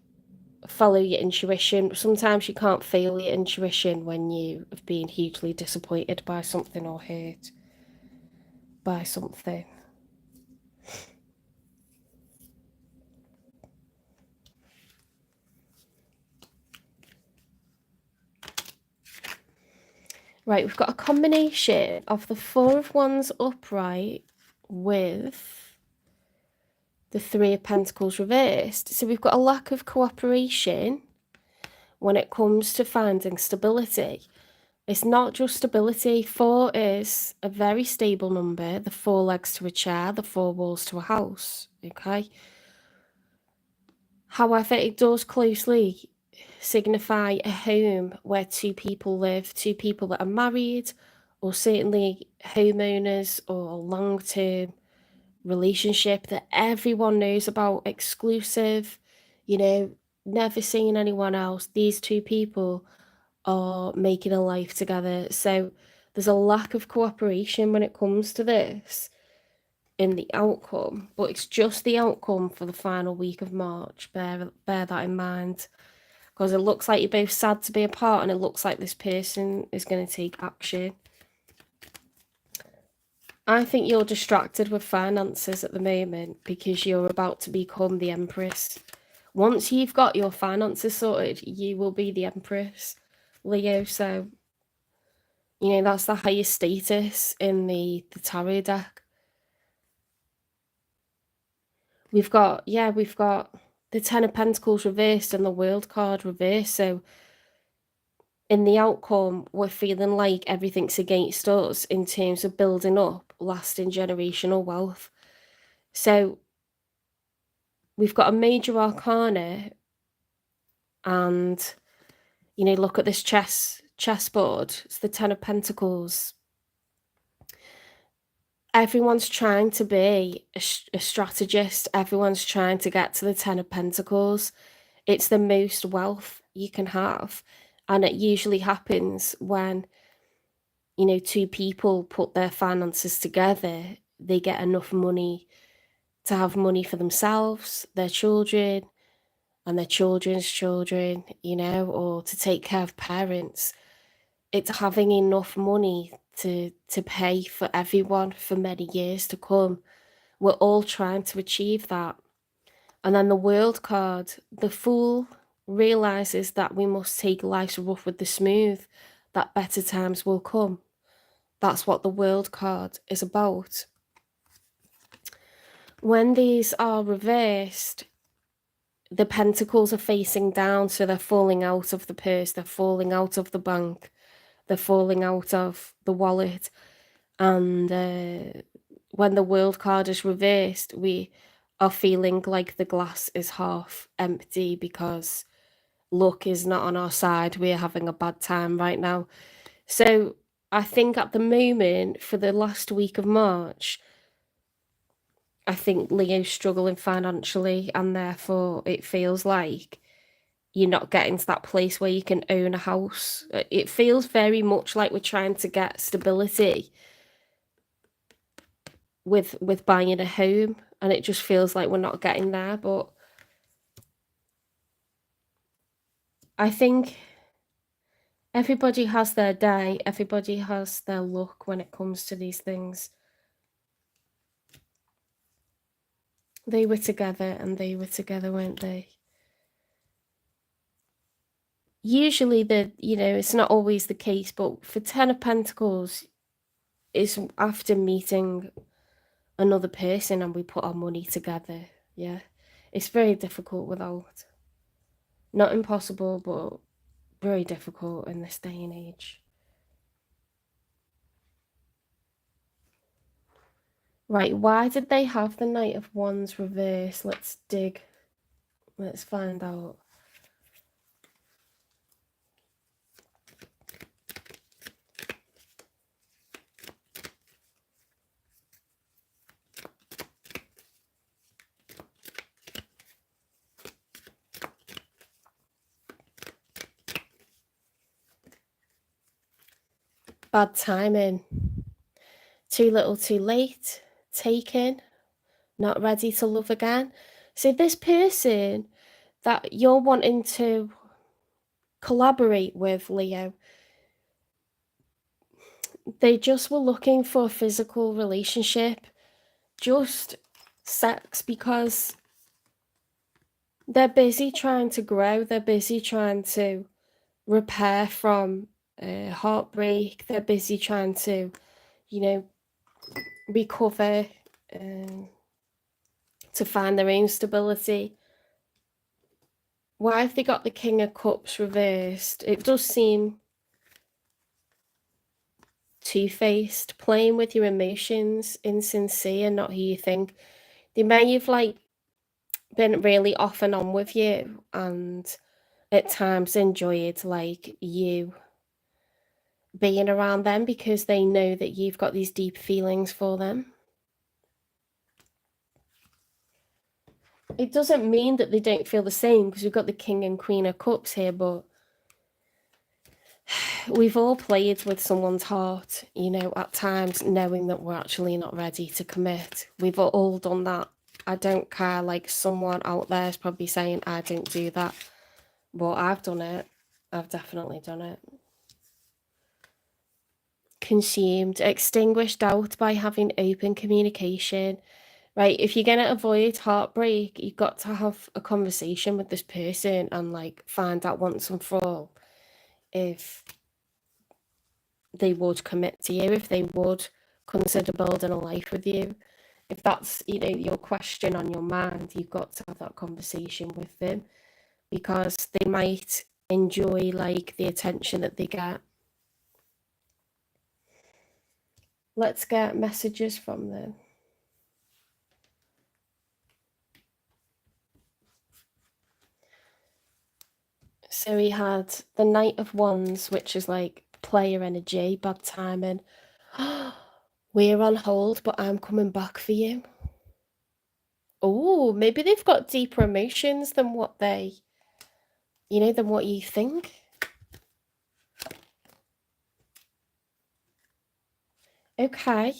follow your intuition. Sometimes you can't feel your intuition when you have been hugely disappointed by something or hurt by something. Right, we've got a combination of the Four of Wands upright with the Three of Pentacles reversed. So we've got a lack of cooperation when it comes to finding stability. It's not just stability. 4 is a very stable number. The 4 legs to a chair, the 4 walls to a house, okay? However, it does closely signify a home where two people live, two people that are married, or certainly homeowners, or a long-term relationship that everyone knows about, exclusive, you know, never seeing anyone else. These two people are making a life together. So there's a lack of cooperation when it comes to this in the outcome, but it's just the outcome for the final week of March. Bear that in mind, because it looks like you're both sad to be apart, and it looks like this person is going to take action. I think you're distracted with finances at the moment, because you're about to become the Empress. Once you've got your finances sorted, you will be the Empress, Leo. So, you know, that's the highest status in the tarot deck. We've got the Ten of Pentacles reversed and the World card reversed. So in the outcome, we're feeling like everything's against us in terms of building up lasting generational wealth. So we've got a major arcana, and look at this chessboard. It's the Ten of Pentacles. Everyone's trying to be a strategist. Everyone's trying to get to the Ten of Pentacles. It's the most wealth you can have, and it usually happens when two people put their finances together. They get enough money to have money for themselves, their children, and their children's children, or to take care of parents. It's having enough money to pay for everyone for many years to come. We're all trying to achieve that. And then the World card, the Fool realizes that we must take life's rough with the smooth, that better times will come. That's what the World card is about. When these are reversed, the pentacles are facing down, so they're falling out of the purse, they're falling out of the bank, they're falling out of the wallet. And when the World card is reversed, we are feeling like the glass is half empty because luck is not on our side. We're having a bad time right now. So I think at the moment, for the last week of March, I think Leo's struggling financially, and therefore it feels like you're not getting to that place where you can own a house. It feels very much like we're trying to get stability with buying a home, and it just feels like we're not getting there. But I think everybody has their day, everybody has their luck when it comes to these things. They were together, and they were together, weren't they? Usually it's not always the case, but for Ten of Pentacles, it's after meeting another person and we put our money together. Yeah, it's very difficult without. Not impossible, but very difficult in this day and age. Right, why did they have the Knight of Wands reverse? Let's dig. Let's find out. Bad timing. Too little too late. Taken. Not ready to love again. So this person that you're wanting to collaborate with, Leo, they just were looking for a physical relationship, just sex, because they're busy trying to grow, they're busy trying to repair from heartbreak, they're busy trying to, recover, to find their own stability. Why have they got the King of Cups reversed? It does seem two-faced, playing with your emotions, insincere, not who you think. They may have been really off and on with you, and at times enjoyed you being around them because they know that you've got these deep feelings for them. It doesn't mean that they don't feel the same, because we've got the King and Queen of Cups here, but we've all played with someone's heart, at times, knowing that we're actually not ready to commit. We've all done that. I don't care, someone out there is probably saying, I don't do that. But I've done it. I've definitely done it. Consumed, extinguished doubt by having open communication. Right, if you're going to avoid heartbreak, you've got to have a conversation with this person and find out once and for all if they would commit to you, if they would consider building a life with you. If that's your question on your mind, you've got to have that conversation with them, because they might enjoy like the attention that they get. Let's get messages from them. So we had the Knight of Wands, which is like player energy, bad timing. We're on hold, but I'm coming back for you. Oh, maybe they've got deeper emotions than what they, than what you think. Okay.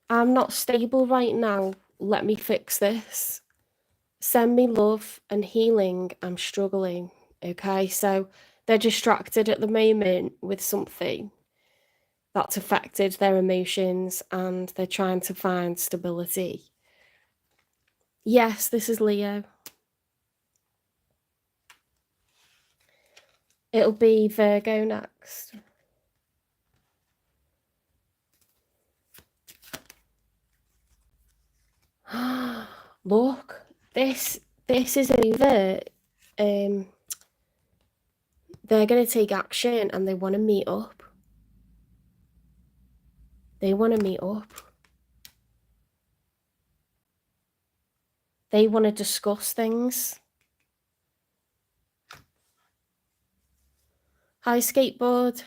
I'm not stable right now. Let me fix this. Send me love and healing. I'm struggling. Okay, so they're distracted at the moment with something that's affected their emotions and they're trying to find stability. Yes, this is Leo. It'll be Virgo next. Look, this is over. They're going to take action and they want to meet up. They want to meet up. They want to discuss things. Hi, skateboard.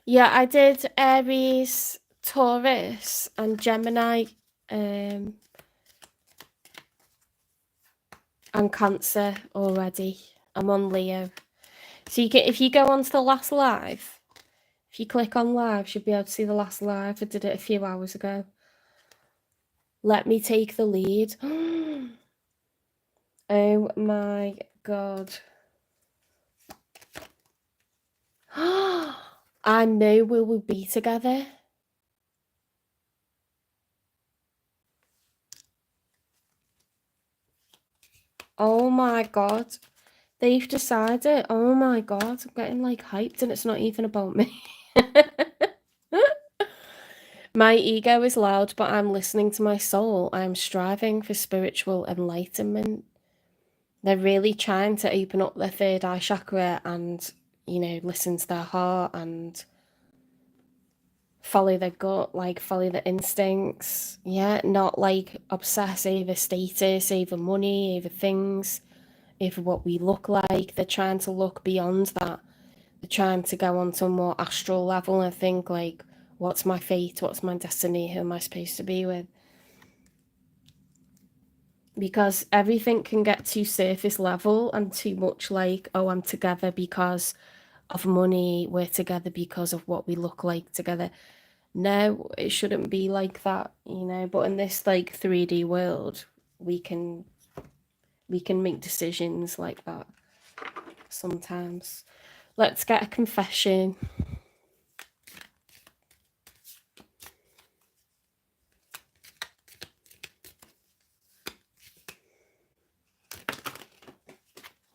Yeah, I did Aries, Taurus, and Gemini, and Cancer already. I'm on Leo. So you can, if you go on to the last live, if you click on live, you'll be able to see the last live. I did it a few hours ago. Let me take the lead. Oh my God. I know we will be together. Oh my God. They've decided. Oh my God. I'm getting like hyped and it's not even about me. My ego is loud, but I'm listening to my soul. I'm striving for spiritual enlightenment. They're really trying to open up their third eye chakra and, listen to their heart and follow their gut, like follow their instincts. Yeah, not like obsess over status, over money, over things, over what we look like. They're trying to look beyond that. They're trying to go on to a more astral level and think like, what's my fate? What's my destiny? Who am I supposed to be with? Because everything can get too surface level and too much like, oh, I'm together because of money, we're together because of what we look like together. No, it shouldn't be like that, but in this like 3D world, we can make decisions like that sometimes. Let's get a confession.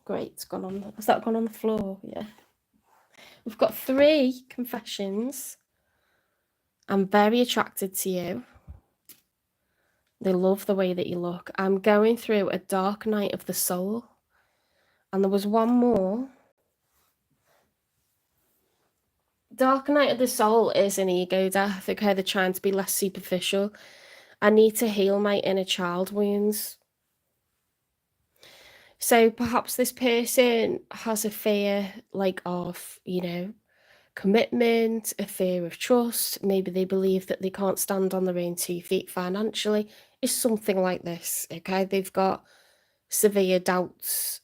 Great, it's gone on. Has that gone on the floor? Yeah. We've got 3 confessions. I'm very attracted to you. They love the way that you look. I'm going through a dark night of the soul. And there was one more. Dark night of the soul is an ego death. Okay, they're trying to be less superficial. I need to heal my inner child wounds. So perhaps this person has a fear like of, commitment, a fear of trust. Maybe they believe that they can't stand on their own 2 feet financially. It's something like this, okay? They've got severe doubts,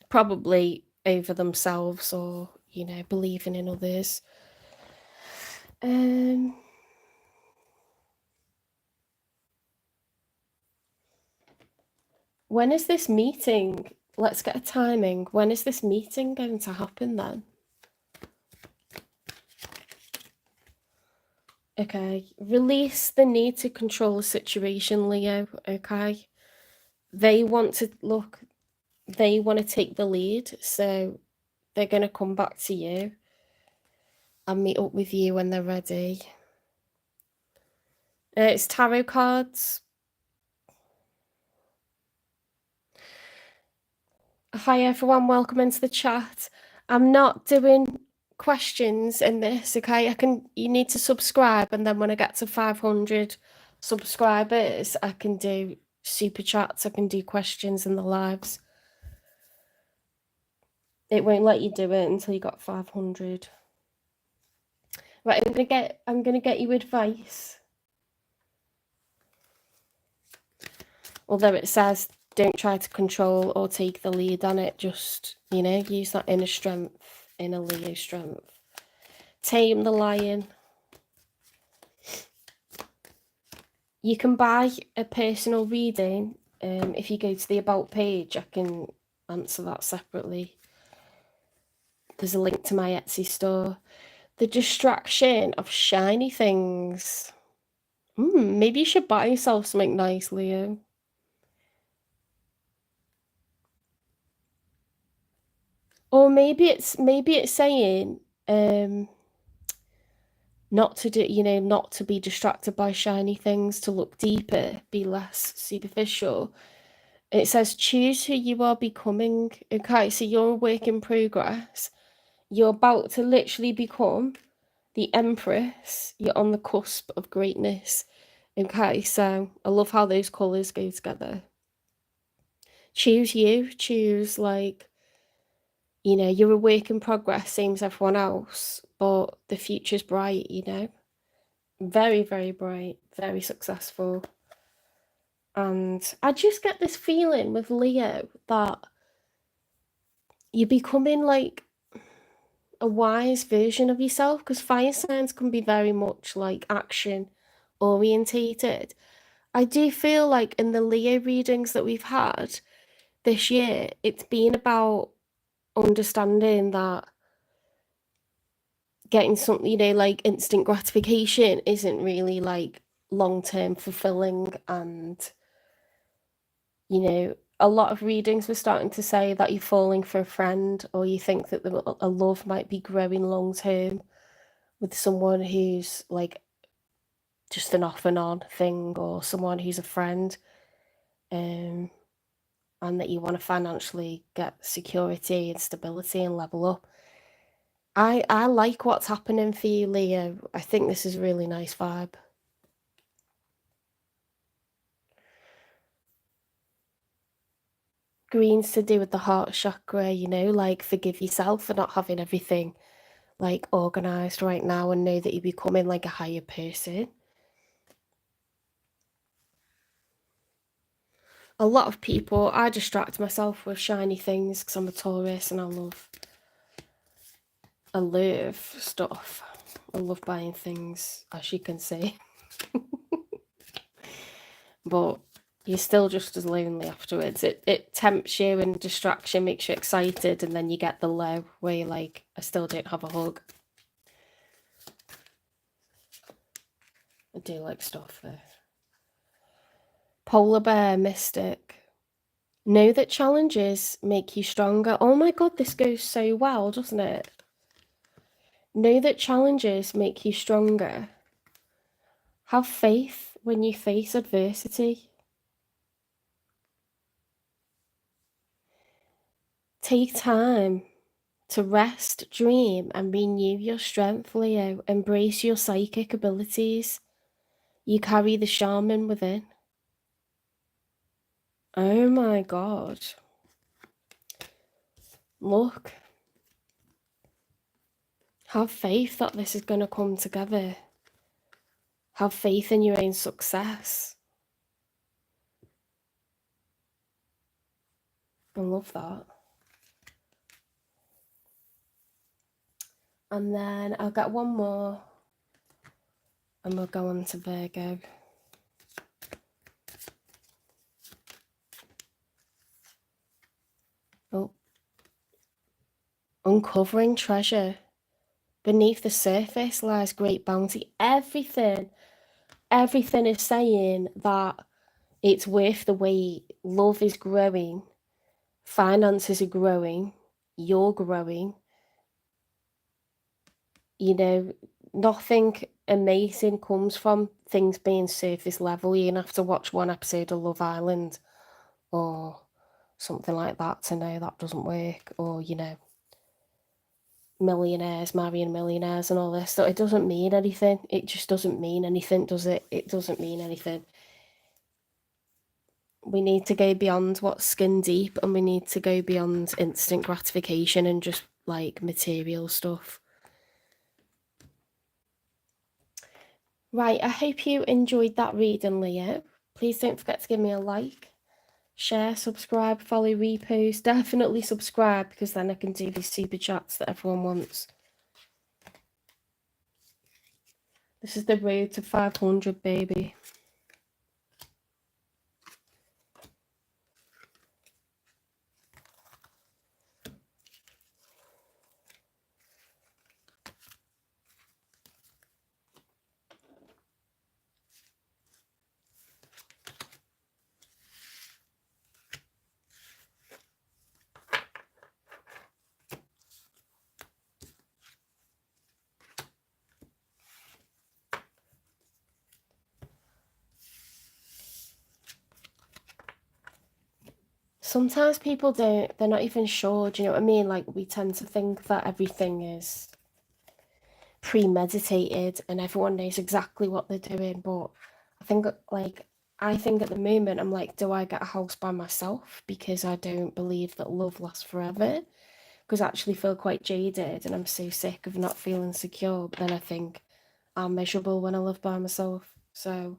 probably over themselves or, believing in others. When is this meeting? Let's get a timing. When is this meeting going to happen then? Okay, release the need to control the situation, Leo, okay? They want to take the lead, so they're going to come back to you. I'll meet up with you when they're ready. It's tarot cards. Hi everyone, welcome into the chat. I'm not doing questions in this, okay? You need to subscribe, and then when I get to 500 subscribers, I can do super chats, I can do questions in the lives. It won't let you do it until you got 500. Right, I'm gonna get you advice. Although it says don't try to control or take the lead on it, just, you know, use that inner strength, inner Leo strength. Tame the lion. You can buy a personal reading. If you go to the About page, I can answer that separately. There's a link to my Etsy store. The distraction of shiny things. Maybe you should buy yourself something nice, Leo. Or maybe it's saying not to do, you know, not to be distracted by shiny things, to look deeper, be less superficial. It says choose who you are becoming. Okay, so you're a work in progress. You're about to literally become the Empress. You're on the cusp of greatness. Okay, so I love how those colours go together. Choose you. Choose, like, you know, you're a work in progress, same as everyone else, but the future's bright, you know. Very, very bright, very successful. And I just get this feeling with Leo that you're becoming like a wise version of yourself, because fire signs can be very much like action orientated. I do feel like in the Leo readings that we've had this year, it's been about understanding that getting something, you know, like instant gratification isn't really like long-term fulfilling. And, you know, a lot of readings were starting to say that you're falling for a friend, or you think that a love might be growing long-term with someone who's like just an off and on thing, or someone who's a friend, and that you want to financially get security and stability and level up. I like what's happening for you, Leo. I think this is a really nice vibe. Green's to do with the heart chakra, you know, like forgive yourself for not having everything like organized right now, and know that you're becoming like a higher person. A lot of people, I distract myself with shiny things because I'm a Taurus and I love stuff. I love buying things, as you can see. But you're still just as lonely afterwards. It tempts you, and distraction makes you excited, and then you get the low where you're like, I still don't have a hug. I do like stuff there. Polar bear mystic. Know that challenges make you stronger. Oh my god, this goes so well, doesn't it? Know that challenges make you stronger. Have faith when you face adversity. Take time to rest, dream, and renew your strength, Leo. Embrace your psychic abilities. You carry the shaman within. Oh my god. Look. Have faith that this is going to come together. Have faith in your own success. I love that. And then I'll get one more and we'll go on to Virgo. Oh. Uncovering treasure. Beneath the surface lies great bounty. Everything is saying that it's worth the wait. Love is growing. Finances are growing. You're growing. you know, nothing amazing comes from things being surface level. You're gonna have to watch one episode of Love Island or something like that to know that doesn't work, or, you know, millionaires marrying millionaires and all this. So it doesn't mean anything. It just doesn't mean anything, does it? It doesn't mean anything. We need to go beyond what's skin deep, and we need to go beyond instant gratification and just like material stuff. Right, I hope you enjoyed that reading, Leo. Please don't forget to give me a like, share, subscribe, follow, repost. Definitely subscribe, because then I can do these super chats that everyone wants. This is the road to 500, baby. Sometimes people they're not even sure, do you know what I mean? Like, we tend to think that everything is premeditated and everyone knows exactly what they're doing, but I think at the moment I'm like, do I get a house by myself? Because I don't believe that love lasts forever, because I actually feel quite jaded and I'm so sick of not feeling secure. But then I think I'm miserable when I live by myself, so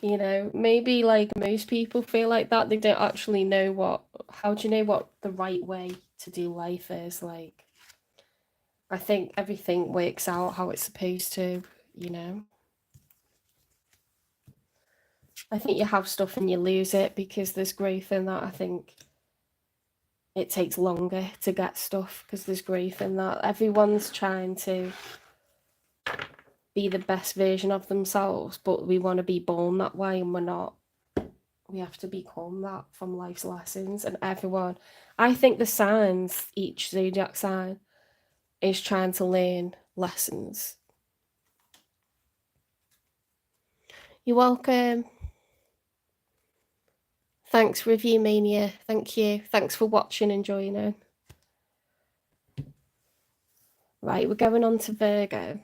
you know, maybe like most people feel like that. They don't actually know how do you know what the right way to do life is? Like, I think everything works out how it's supposed to, you know. I think you have stuff and you lose it because there's growth in that. I think it takes longer to get stuff because there's growth in that. Everyone's trying to be the best version of themselves, but we want to be born that way and we're not. We have to become that from life's lessons. And everyone, I think the signs, each zodiac sign is trying to learn lessons. You're welcome. Thanks, Review Mania. Thank you. Thanks for watching and joining. Right, we're going on to Virgo.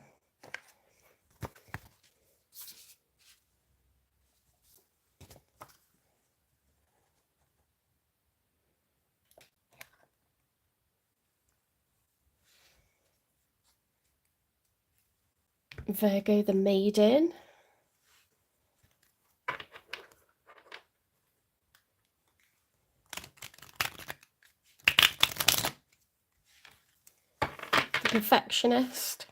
Virgo the Maiden. The Perfectionist.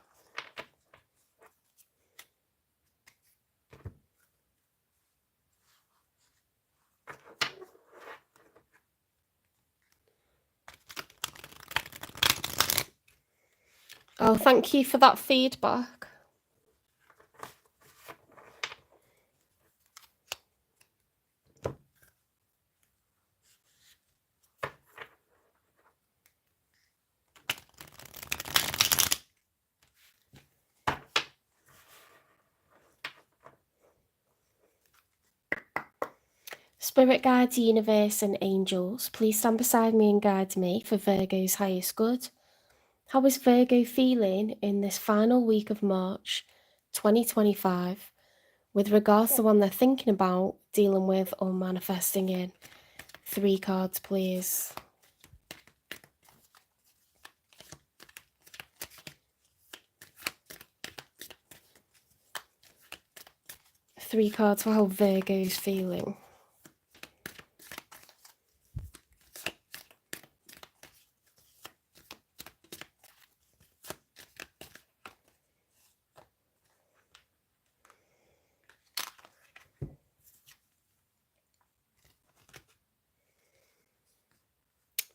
Oh, thank you for that feedback. Spirit guides, universe, and angels, please stand beside me and guide me for Virgo's highest good. How is Virgo feeling in this final week of March 2025 with regards to one they're thinking about, dealing with, or manifesting in? 3 cards, please. Three cards for how Virgo's feeling.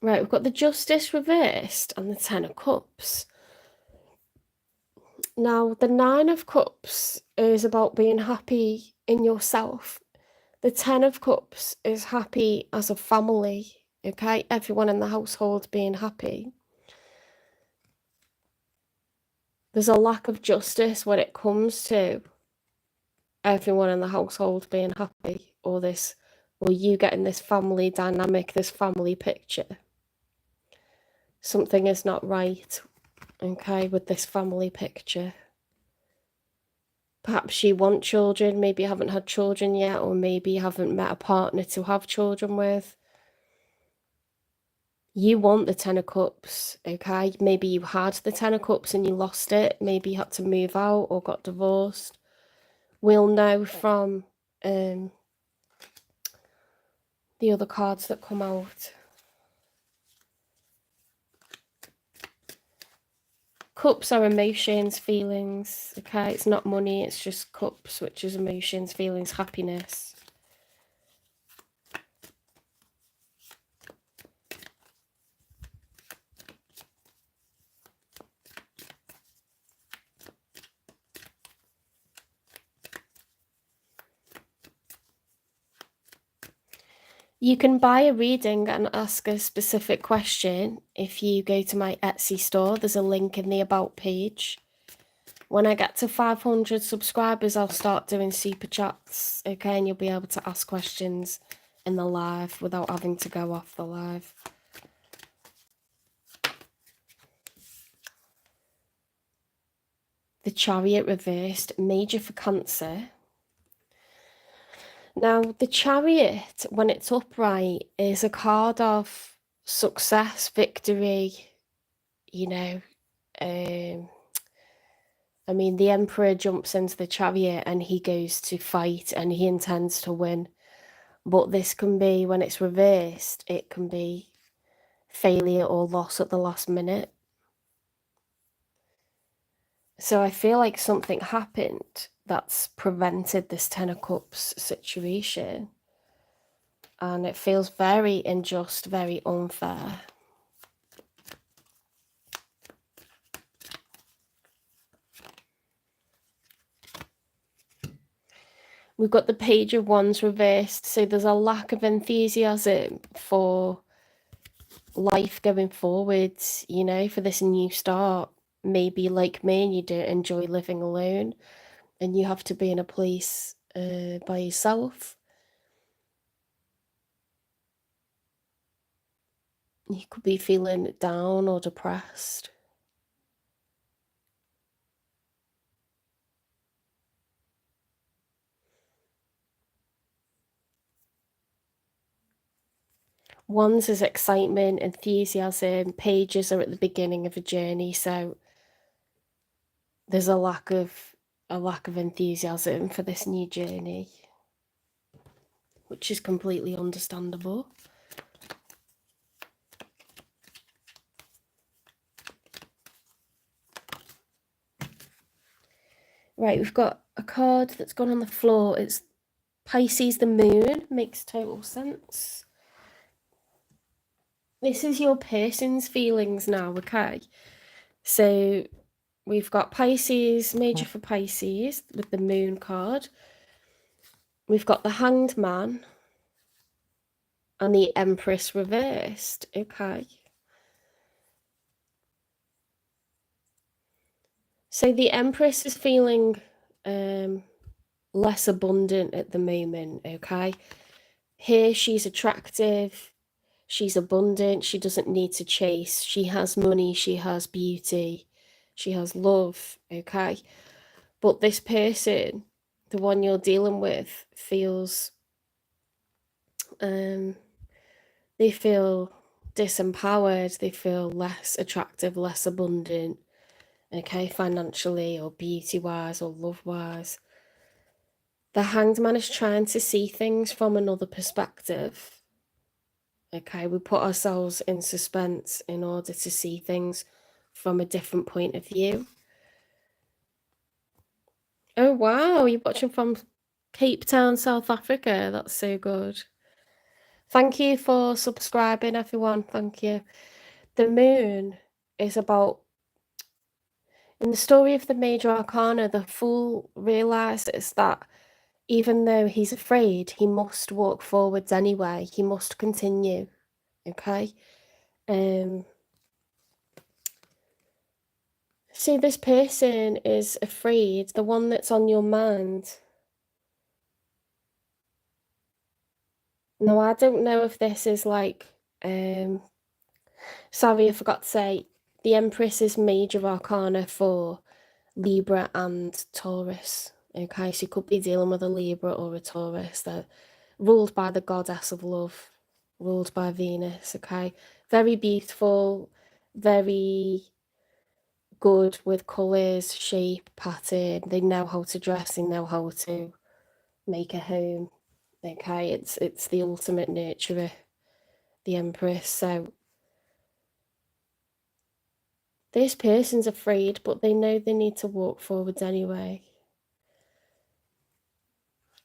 Right, we've got the Justice reversed and the 10 of Cups. Now, the 9 of Cups is about being happy in yourself. The 10 of Cups is happy as a family okay? Everyone in the household being happy. There's a lack of justice when it comes to everyone in the household being happy, or you getting this family dynamic, this family picture. Something is not right, okay, with this family picture. Perhaps you want children, maybe you haven't had children yet, or maybe you haven't met a partner to have children with. You want the Ten of Cups, okay? Maybe you had the Ten of Cups and you lost it. Maybe you had to move out or got divorced. We'll know from the other cards that come out. Cups are emotions, feelings, okay? It's not money, it's just cups, which is emotions, feelings, happiness. You can buy a reading and ask a specific question if you go to my Etsy store. There's a link in the About page. When I get to 500 subscribers, I'll start doing super chats, okay? And you'll be able to ask questions in the live without having to go off the live. The Chariot reversed, major for Cancer. Now, the Chariot, when it's upright, is a card of success, victory, you know. I mean, the Emperor jumps into the Chariot and he goes to fight and he intends to win. But this can be, when it's reversed, it can be failure or loss at the last minute. So I feel like something happened that's prevented this Ten of Cups situation. And it feels very unjust, very unfair. We've got the Page of Wands reversed, so there's a lack of enthusiasm for life going forward, you know, for this new start. Maybe like me, and you don't enjoy living alone, and you have to be in a place by yourself. You could be feeling down or depressed. Wands is excitement, enthusiasm. Pages are at the beginning of a journey, so there's a lack of enthusiasm for this new journey, which is completely understandable. Right, we've got a card that's gone on the floor. It's Pisces, the moon. Makes total sense. This is your person's feelings now, okay? So we've got Pisces, major for Pisces, with the moon card. We've got the Hanged Man and the Empress reversed, okay? So the Empress is feeling less abundant at the moment, okay? Here she's attractive, she's abundant, she doesn't need to chase, she has money, she has beauty, she has love, okay? But this person, the one you're dealing with, feels, they feel disempowered, they feel less attractive, less abundant, okay, financially or beauty-wise or love-wise. The Hanged Man is trying to see things from another perspective. Okay, we put ourselves in suspense in order to see things from a different point of view. Oh, wow, you're watching from Cape Town, South Africa. That's so good. Thank you for subscribing, everyone. Thank you. The moon is about, in the story of the Major Arcana, the Fool realizes that even though he's afraid, he must walk forwards anyway. He must continue, okay? See, this person is afraid, the one that's on your mind. Now, I don't know if this is like, sorry, I forgot to say, the Empress is major arcana for Libra and Taurus, okay? So you could be dealing with a Libra or a Taurus. They're ruled by the goddess of love, ruled by Venus, okay? Very beautiful, very good with colours, shape, pattern. They know how to dress, they know how to make a home, okay? It's the ultimate nurturer, the Empress. So this person's afraid, but they know they need to walk forwards anyway.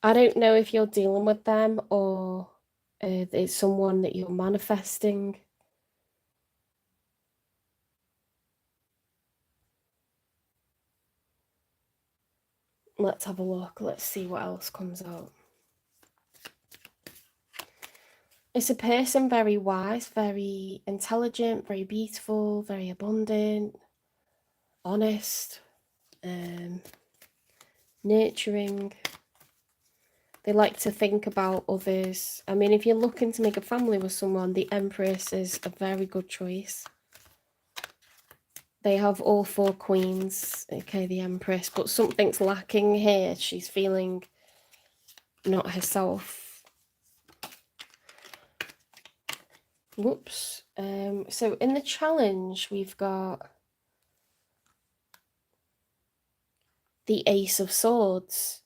I don't know if you're dealing with them or it's someone that you're manifesting. Let's have a look. Let's see what else comes out. It's a person very wise, very intelligent, very beautiful, very abundant, honest, nurturing. They like to think about others. I mean, if you're looking to make a family with someone, the Empress is a very good choice. They have all 4 queens, okay, the Empress, but something's lacking here. She's feeling not herself. Whoops. So in the challenge, we've got the Ace of Swords.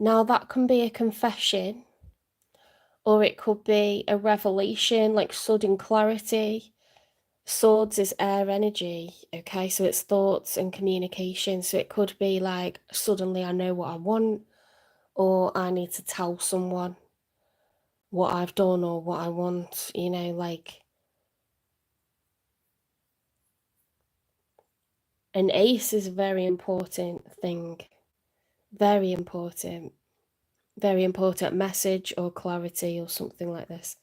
Now, that can be a confession, or it could be a revelation, like sudden clarity. Swords is air energy, okay? So it's thoughts and communication. So it could be like, suddenly I know what I want, or I need to tell someone what I've done or what I want, you know, like an ace is a very important thing. Very important message or clarity or something like this.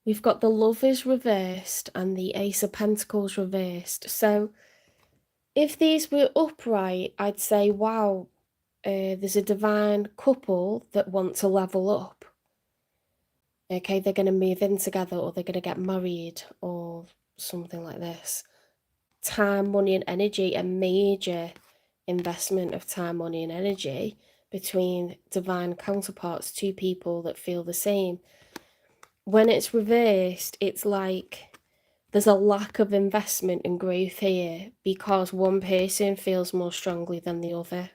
We've got the Lovers reversed and the Ace of Pentacles reversed. So if these were upright, I'd say, wow, there's a divine couple that want to level up. Okay, they're going to move in together, or they're going to get married, or something like this. Time, money, and energy, a major investment of time, money, and energy between divine counterparts, 2 people that feel the same. When it's reversed, it's like there's a lack of investment and growth here because one person feels more strongly than the other.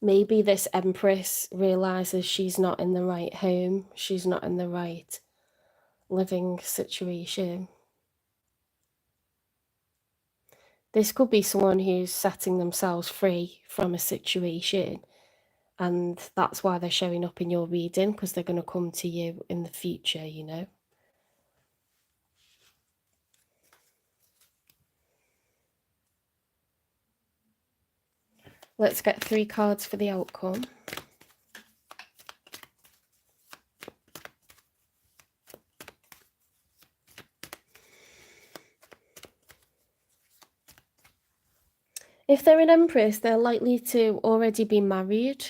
Maybe this Empress realizes she's not in the right home, she's not in the right living situation. This could be someone who's setting themselves free from a situation, and that's why they're showing up in your reading, because they're going to come to you in the future, you know. Let's get 3 cards for the outcome. If they're an Empress, they're likely to already be married.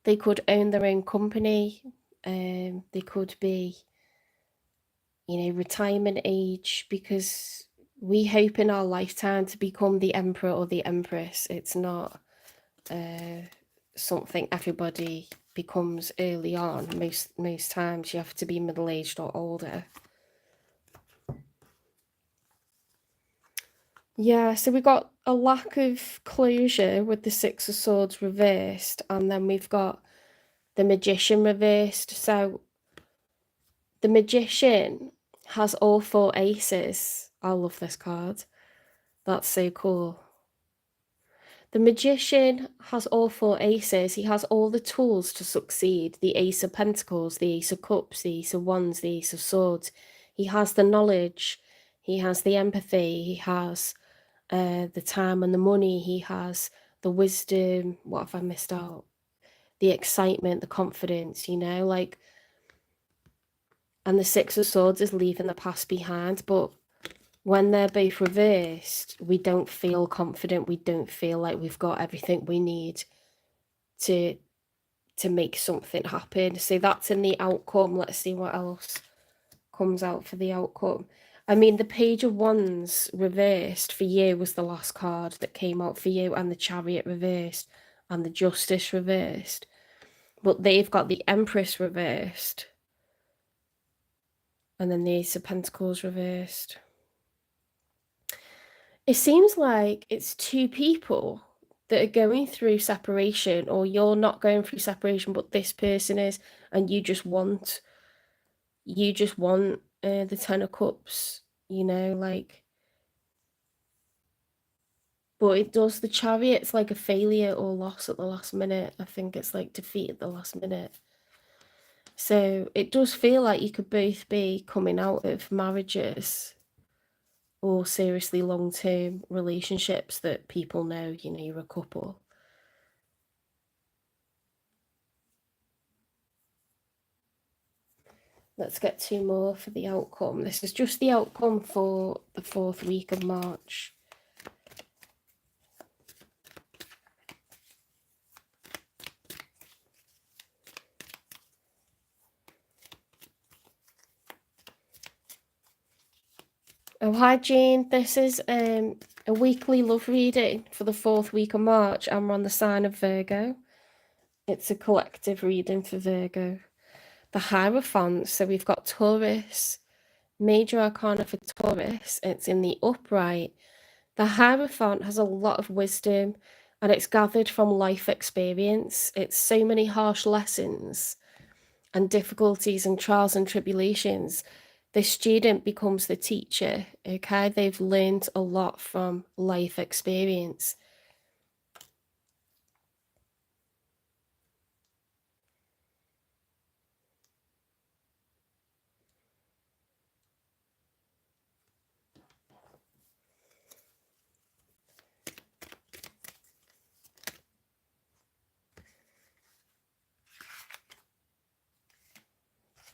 They could own their own company. They could be, you know, retirement age, because we hope in our lifetime to become the Emperor or the Empress. It's not something everybody becomes early on. Most times you have to be middle-aged or older. Yeah, so we got a lack of closure with the 6 of Swords reversed, and then we've got the Magician reversed. So the Magician has all 4 aces. I love this card. That's so cool. The Magician has all 4 aces. He has all the tools to succeed. The Ace of Pentacles, the Ace of Cups, the Ace of Wands, the Ace of Swords. He has the knowledge. He has the empathy. He has the time and the money. He has the wisdom. What have I missed out? The excitement, the confidence, you know, like, and the Six of Swords is leaving the past behind. But when they're both reversed, we don't feel confident. We don't feel like we've got everything we need to make something happen. So that's in the outcome. Let's see what else comes out for the outcome. I mean, the Page of Wands reversed for you was the last card that came out for you, and the Chariot reversed, and the Justice reversed. But they've got the Empress reversed, and then the Ace of Pentacles reversed. It seems like it's 2 people that are going through separation, or you're not going through separation, but this person is, and you just want the 10 of Cups, you know, like, but it does, the Chariot's like a failure or loss at the last minute. I think it's like defeat at the last minute. So it does feel like you could both be coming out of marriages or seriously long-term relationships that people know, you know, you're a couple. Let's get 2 more for the outcome. This is just the outcome for the 4th week of March. Oh, hi Jane. This is a weekly love reading for the 4th week of March, and we're on the sign of Virgo. It's a collective reading for Virgo. The Hierophant, so we've got Taurus, Major Arcana for Taurus. It's in the upright. The Hierophant has a lot of wisdom, and it's gathered from life experience. It's so many harsh lessons and difficulties and trials and tribulations. The student becomes the teacher, okay? They've learned a lot from life experience.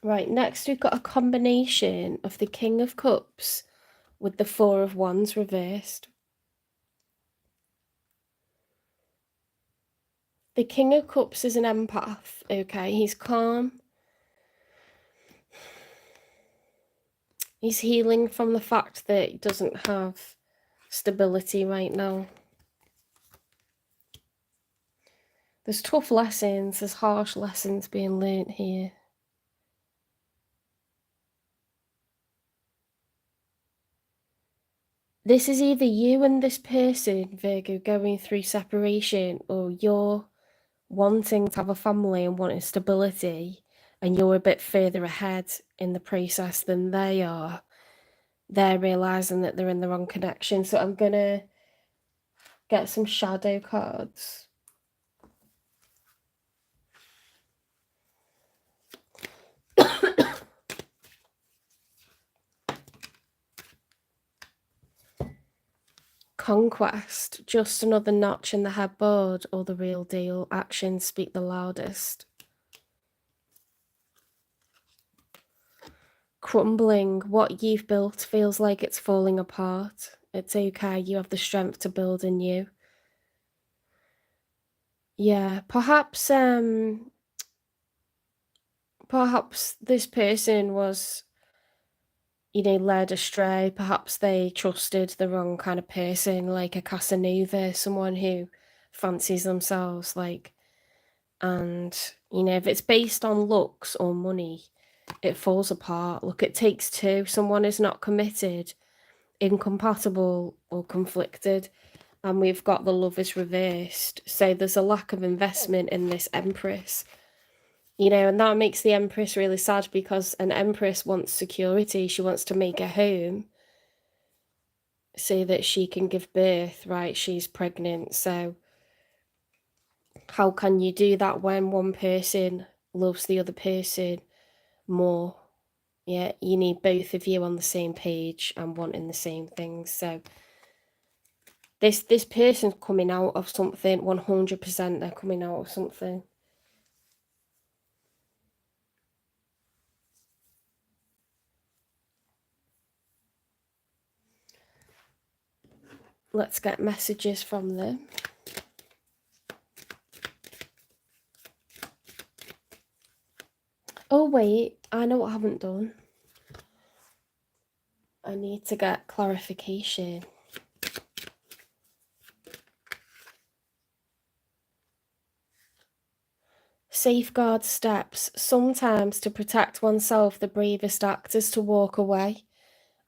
Right, next we've got a combination of the King of Cups with the 4 of Wands reversed. The King of Cups is an empath, okay? He's calm. He's healing from the fact that he doesn't have stability right now. There's tough lessons, there's harsh lessons being learnt here. This is either you and this person, Virgo, going through separation, or you're wanting to have a family and wanting stability, and you're a bit further ahead in the process than they are. They're realising that they're in the wrong connection. So I'm going to get some shadow cards. Conquest, just another notch in the headboard, or the real deal. Actions speak the loudest. Crumbling, what you've built feels like it's falling apart. It's okay, you have the strength to build anew. Yeah, perhaps this person was, you know, led astray. Perhaps they trusted the wrong kind of person, like a Casanova, someone who fancies themselves, like, and, you know, if it's based on looks or money, it falls apart. Look, it takes 2. Someone is not committed, incompatible, or conflicted, and we've got the Lovers reversed. So there's a lack of investment in this Empress. You know, and that makes the Empress really sad, because an Empress wants security. She wants to make a home so that she can give birth, right? She's pregnant. So how can you do that when one person loves the other person more? Yeah, you need both of you on the same page and wanting the same things. So this person's coming out of something. 100% they're coming out of something. Let's get messages from them. Oh wait, I know what I haven't done. I need to get clarification. Safeguard steps. Sometimes to protect oneself, the bravest act is to walk away.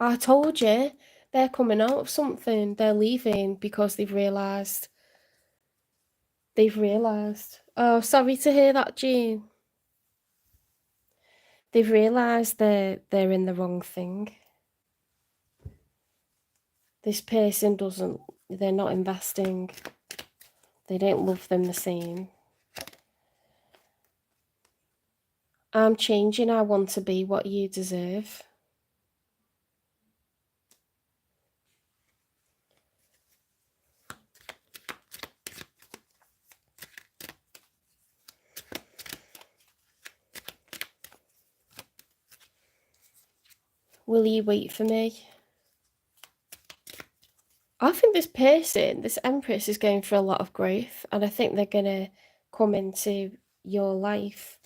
I told you, they're coming out of something. They're leaving because they've realised. Oh, sorry to hear that, Jean. They've realised they're in the wrong thing. This person they're not investing. They don't love them the same. I'm changing. I want to be what you deserve. Will you wait for me? I think this person, this Empress, is going for a lot of growth, and I think they're going to come into your life.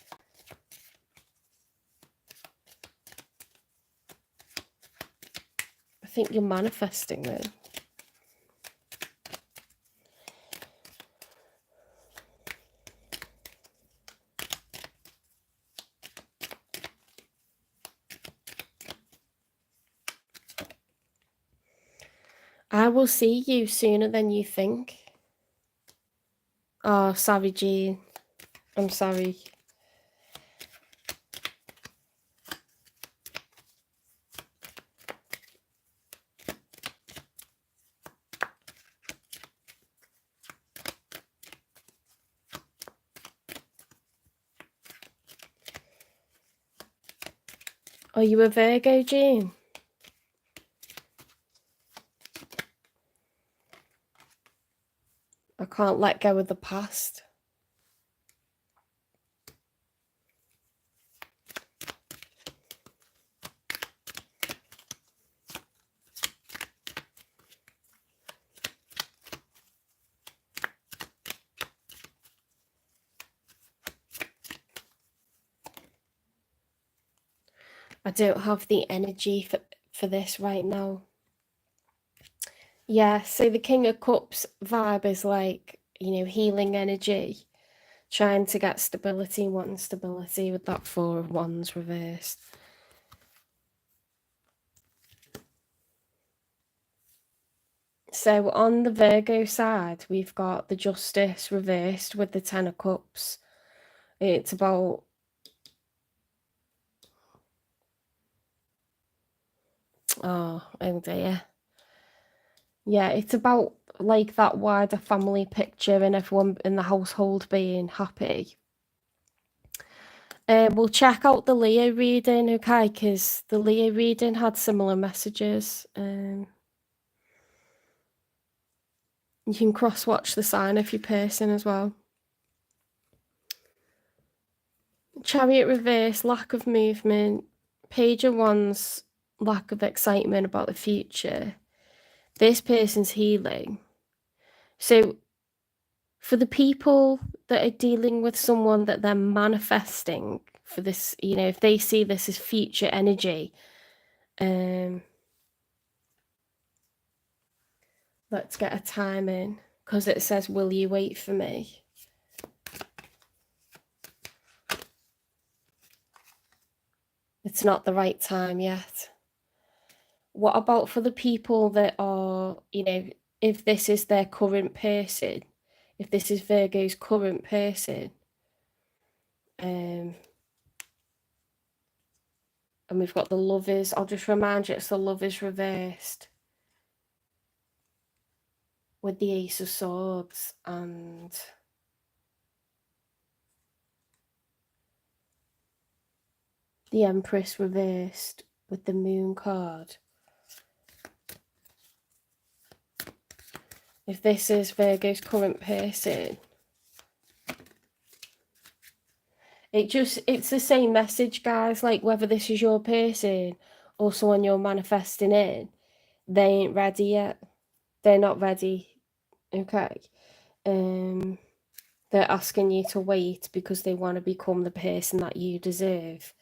I think you're manifesting them. I will see you sooner than you think. Oh, sorry, Jean. I'm sorry. Are you a Virgo, Jean? I can't let go of the past. I don't have the energy for this right now. Yeah, so the King of Cups vibe is like, you know, healing energy, trying to get stability, wanting stability with that Four of Wands reversed. So on the Virgo side, we've got the Justice reversed with the Ten of Cups. It's about... oh dear. Yeah, it's about like that wider family picture and everyone in the household being happy. We'll check out the Leo reading, okay, because the Leo reading had similar messages. You can cross-watch the sign of your person as well. Chariot reverse, lack of movement. Page of Wands, lack of excitement about the future. This person's healing. So for the people that are dealing with someone that they're manifesting for this, you know, if they see this as future energy, let's get a time in, because it says, will you wait for me? It's not the right time yet. What about for the people that are, you know, if this is their current person, if this is Virgo's current person, And we've got the Lovers. I'll just remind you, it's the Lovers reversed with the Ace of Swords and the Empress reversed with the Moon card. If this is Virgo's current person, it's the same message, guys. Like, whether this is your person or someone you're manifesting in, they ain't ready yet. They're not ready. Okay. They're asking you to wait because they want to become the person that you deserve.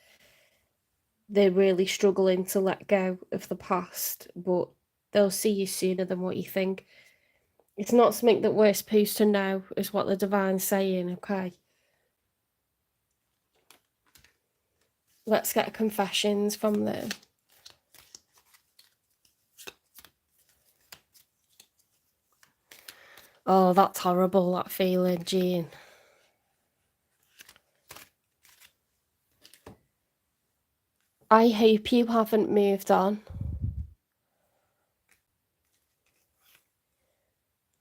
They're really struggling to let go of the past, but they'll see you sooner than what you think. It's not something that we're supposed to know, is what the divine's saying, okay? Let's get confessions from them. Oh, that's horrible, that feeling, Jean. I hope you haven't moved on.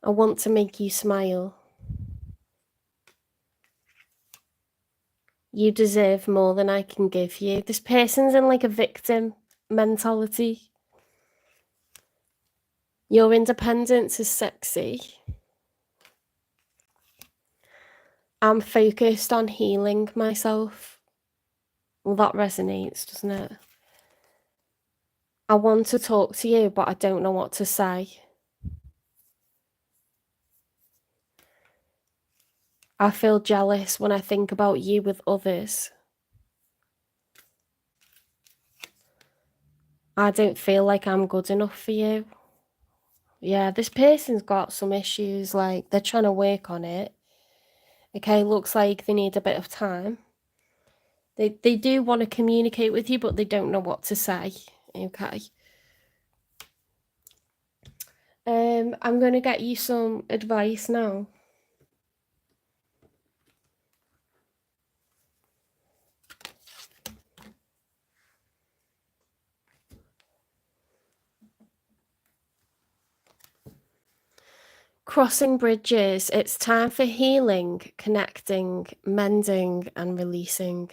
I want to make you smile. You deserve more than I can give you. This person's in like a victim mentality. Your independence is sexy. I'm focused on healing myself. Well, that resonates, doesn't it? I want to talk to you, but I don't know what to say. I feel jealous when I think about you with others. I don't feel like I'm good enough for you. Yeah, this person's got some issues, like they're trying to work on it. Okay, looks like they need a bit of time. They do want to communicate with you, but they don't know what to say. Okay. I'm going to get you some advice now. Crossing bridges. It's time for healing, connecting, mending, and releasing.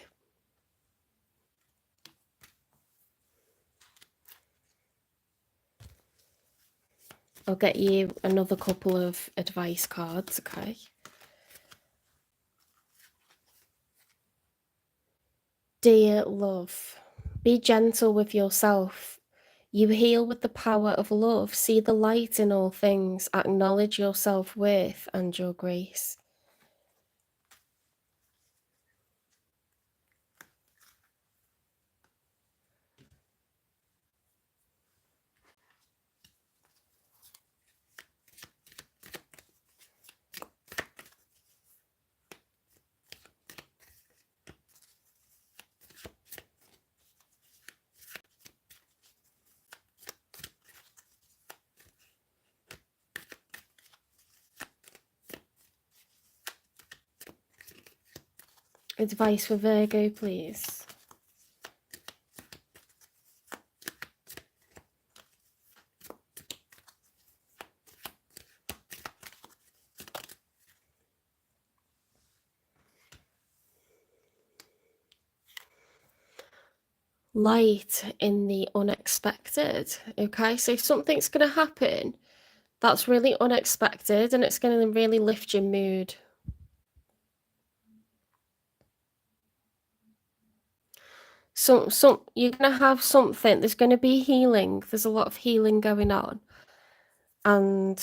I'll get you another couple of advice cards, okay? Dear love, be gentle with yourself. You heal with the power of love. See the light in all things. Acknowledge your self-worth and your grace. Advice for Virgo, please. Light in the unexpected. Okay, so something's going to happen that's really unexpected and it's going to really lift your mood. So you're going to have something, there's going to be healing. There's a lot of healing going on. And,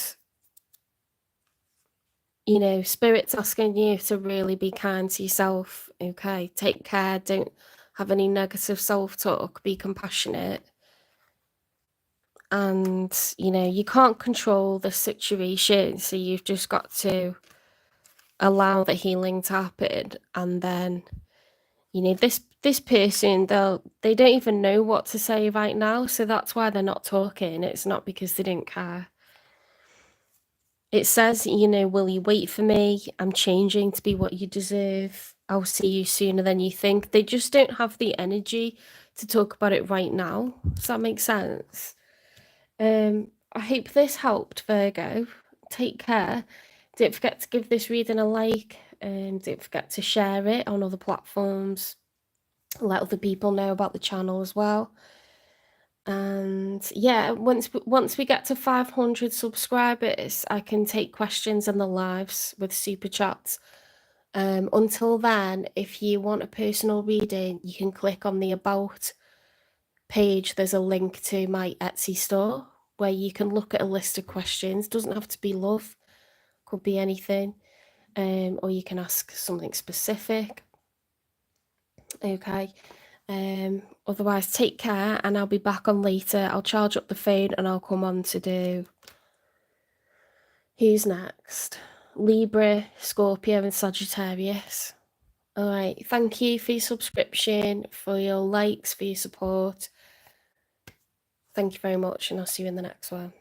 you know, Spirit's asking you to really be kind to yourself, okay? Take care, don't have any negative self-talk, be compassionate. And, you know, you can't control the situation, so you've just got to allow the healing to happen. And then, you know, this person, they don't even know what to say right now, so that's why they're not talking. It's not because they didn't care. It says, you know, will you wait for me? I'm changing to be what you deserve. I'll see you sooner than you think. They just don't have the energy to talk about it right now. Does that make sense? I hope this helped, Virgo. Take care. Don't forget to give this reading a like. Don't forget to share it on other platforms. Let other people know about the channel as well. And yeah, once we get to 500 subscribers, I can take questions in the lives with super chats. Until then, if you want a personal reading, you can click on the About page. There's a link to my Etsy store where you can look at a list of questions. Doesn't have to be love, could be anything. Or you can ask something specific. Okay. Otherwise, take care, and I'll be back on later. I'll charge up the phone and I'll come on to do who's next. Libra, Scorpio, and Sagittarius. All right. Thank you for your subscription, for your likes, for your support. Thank you very much, and I'll see you in the next one.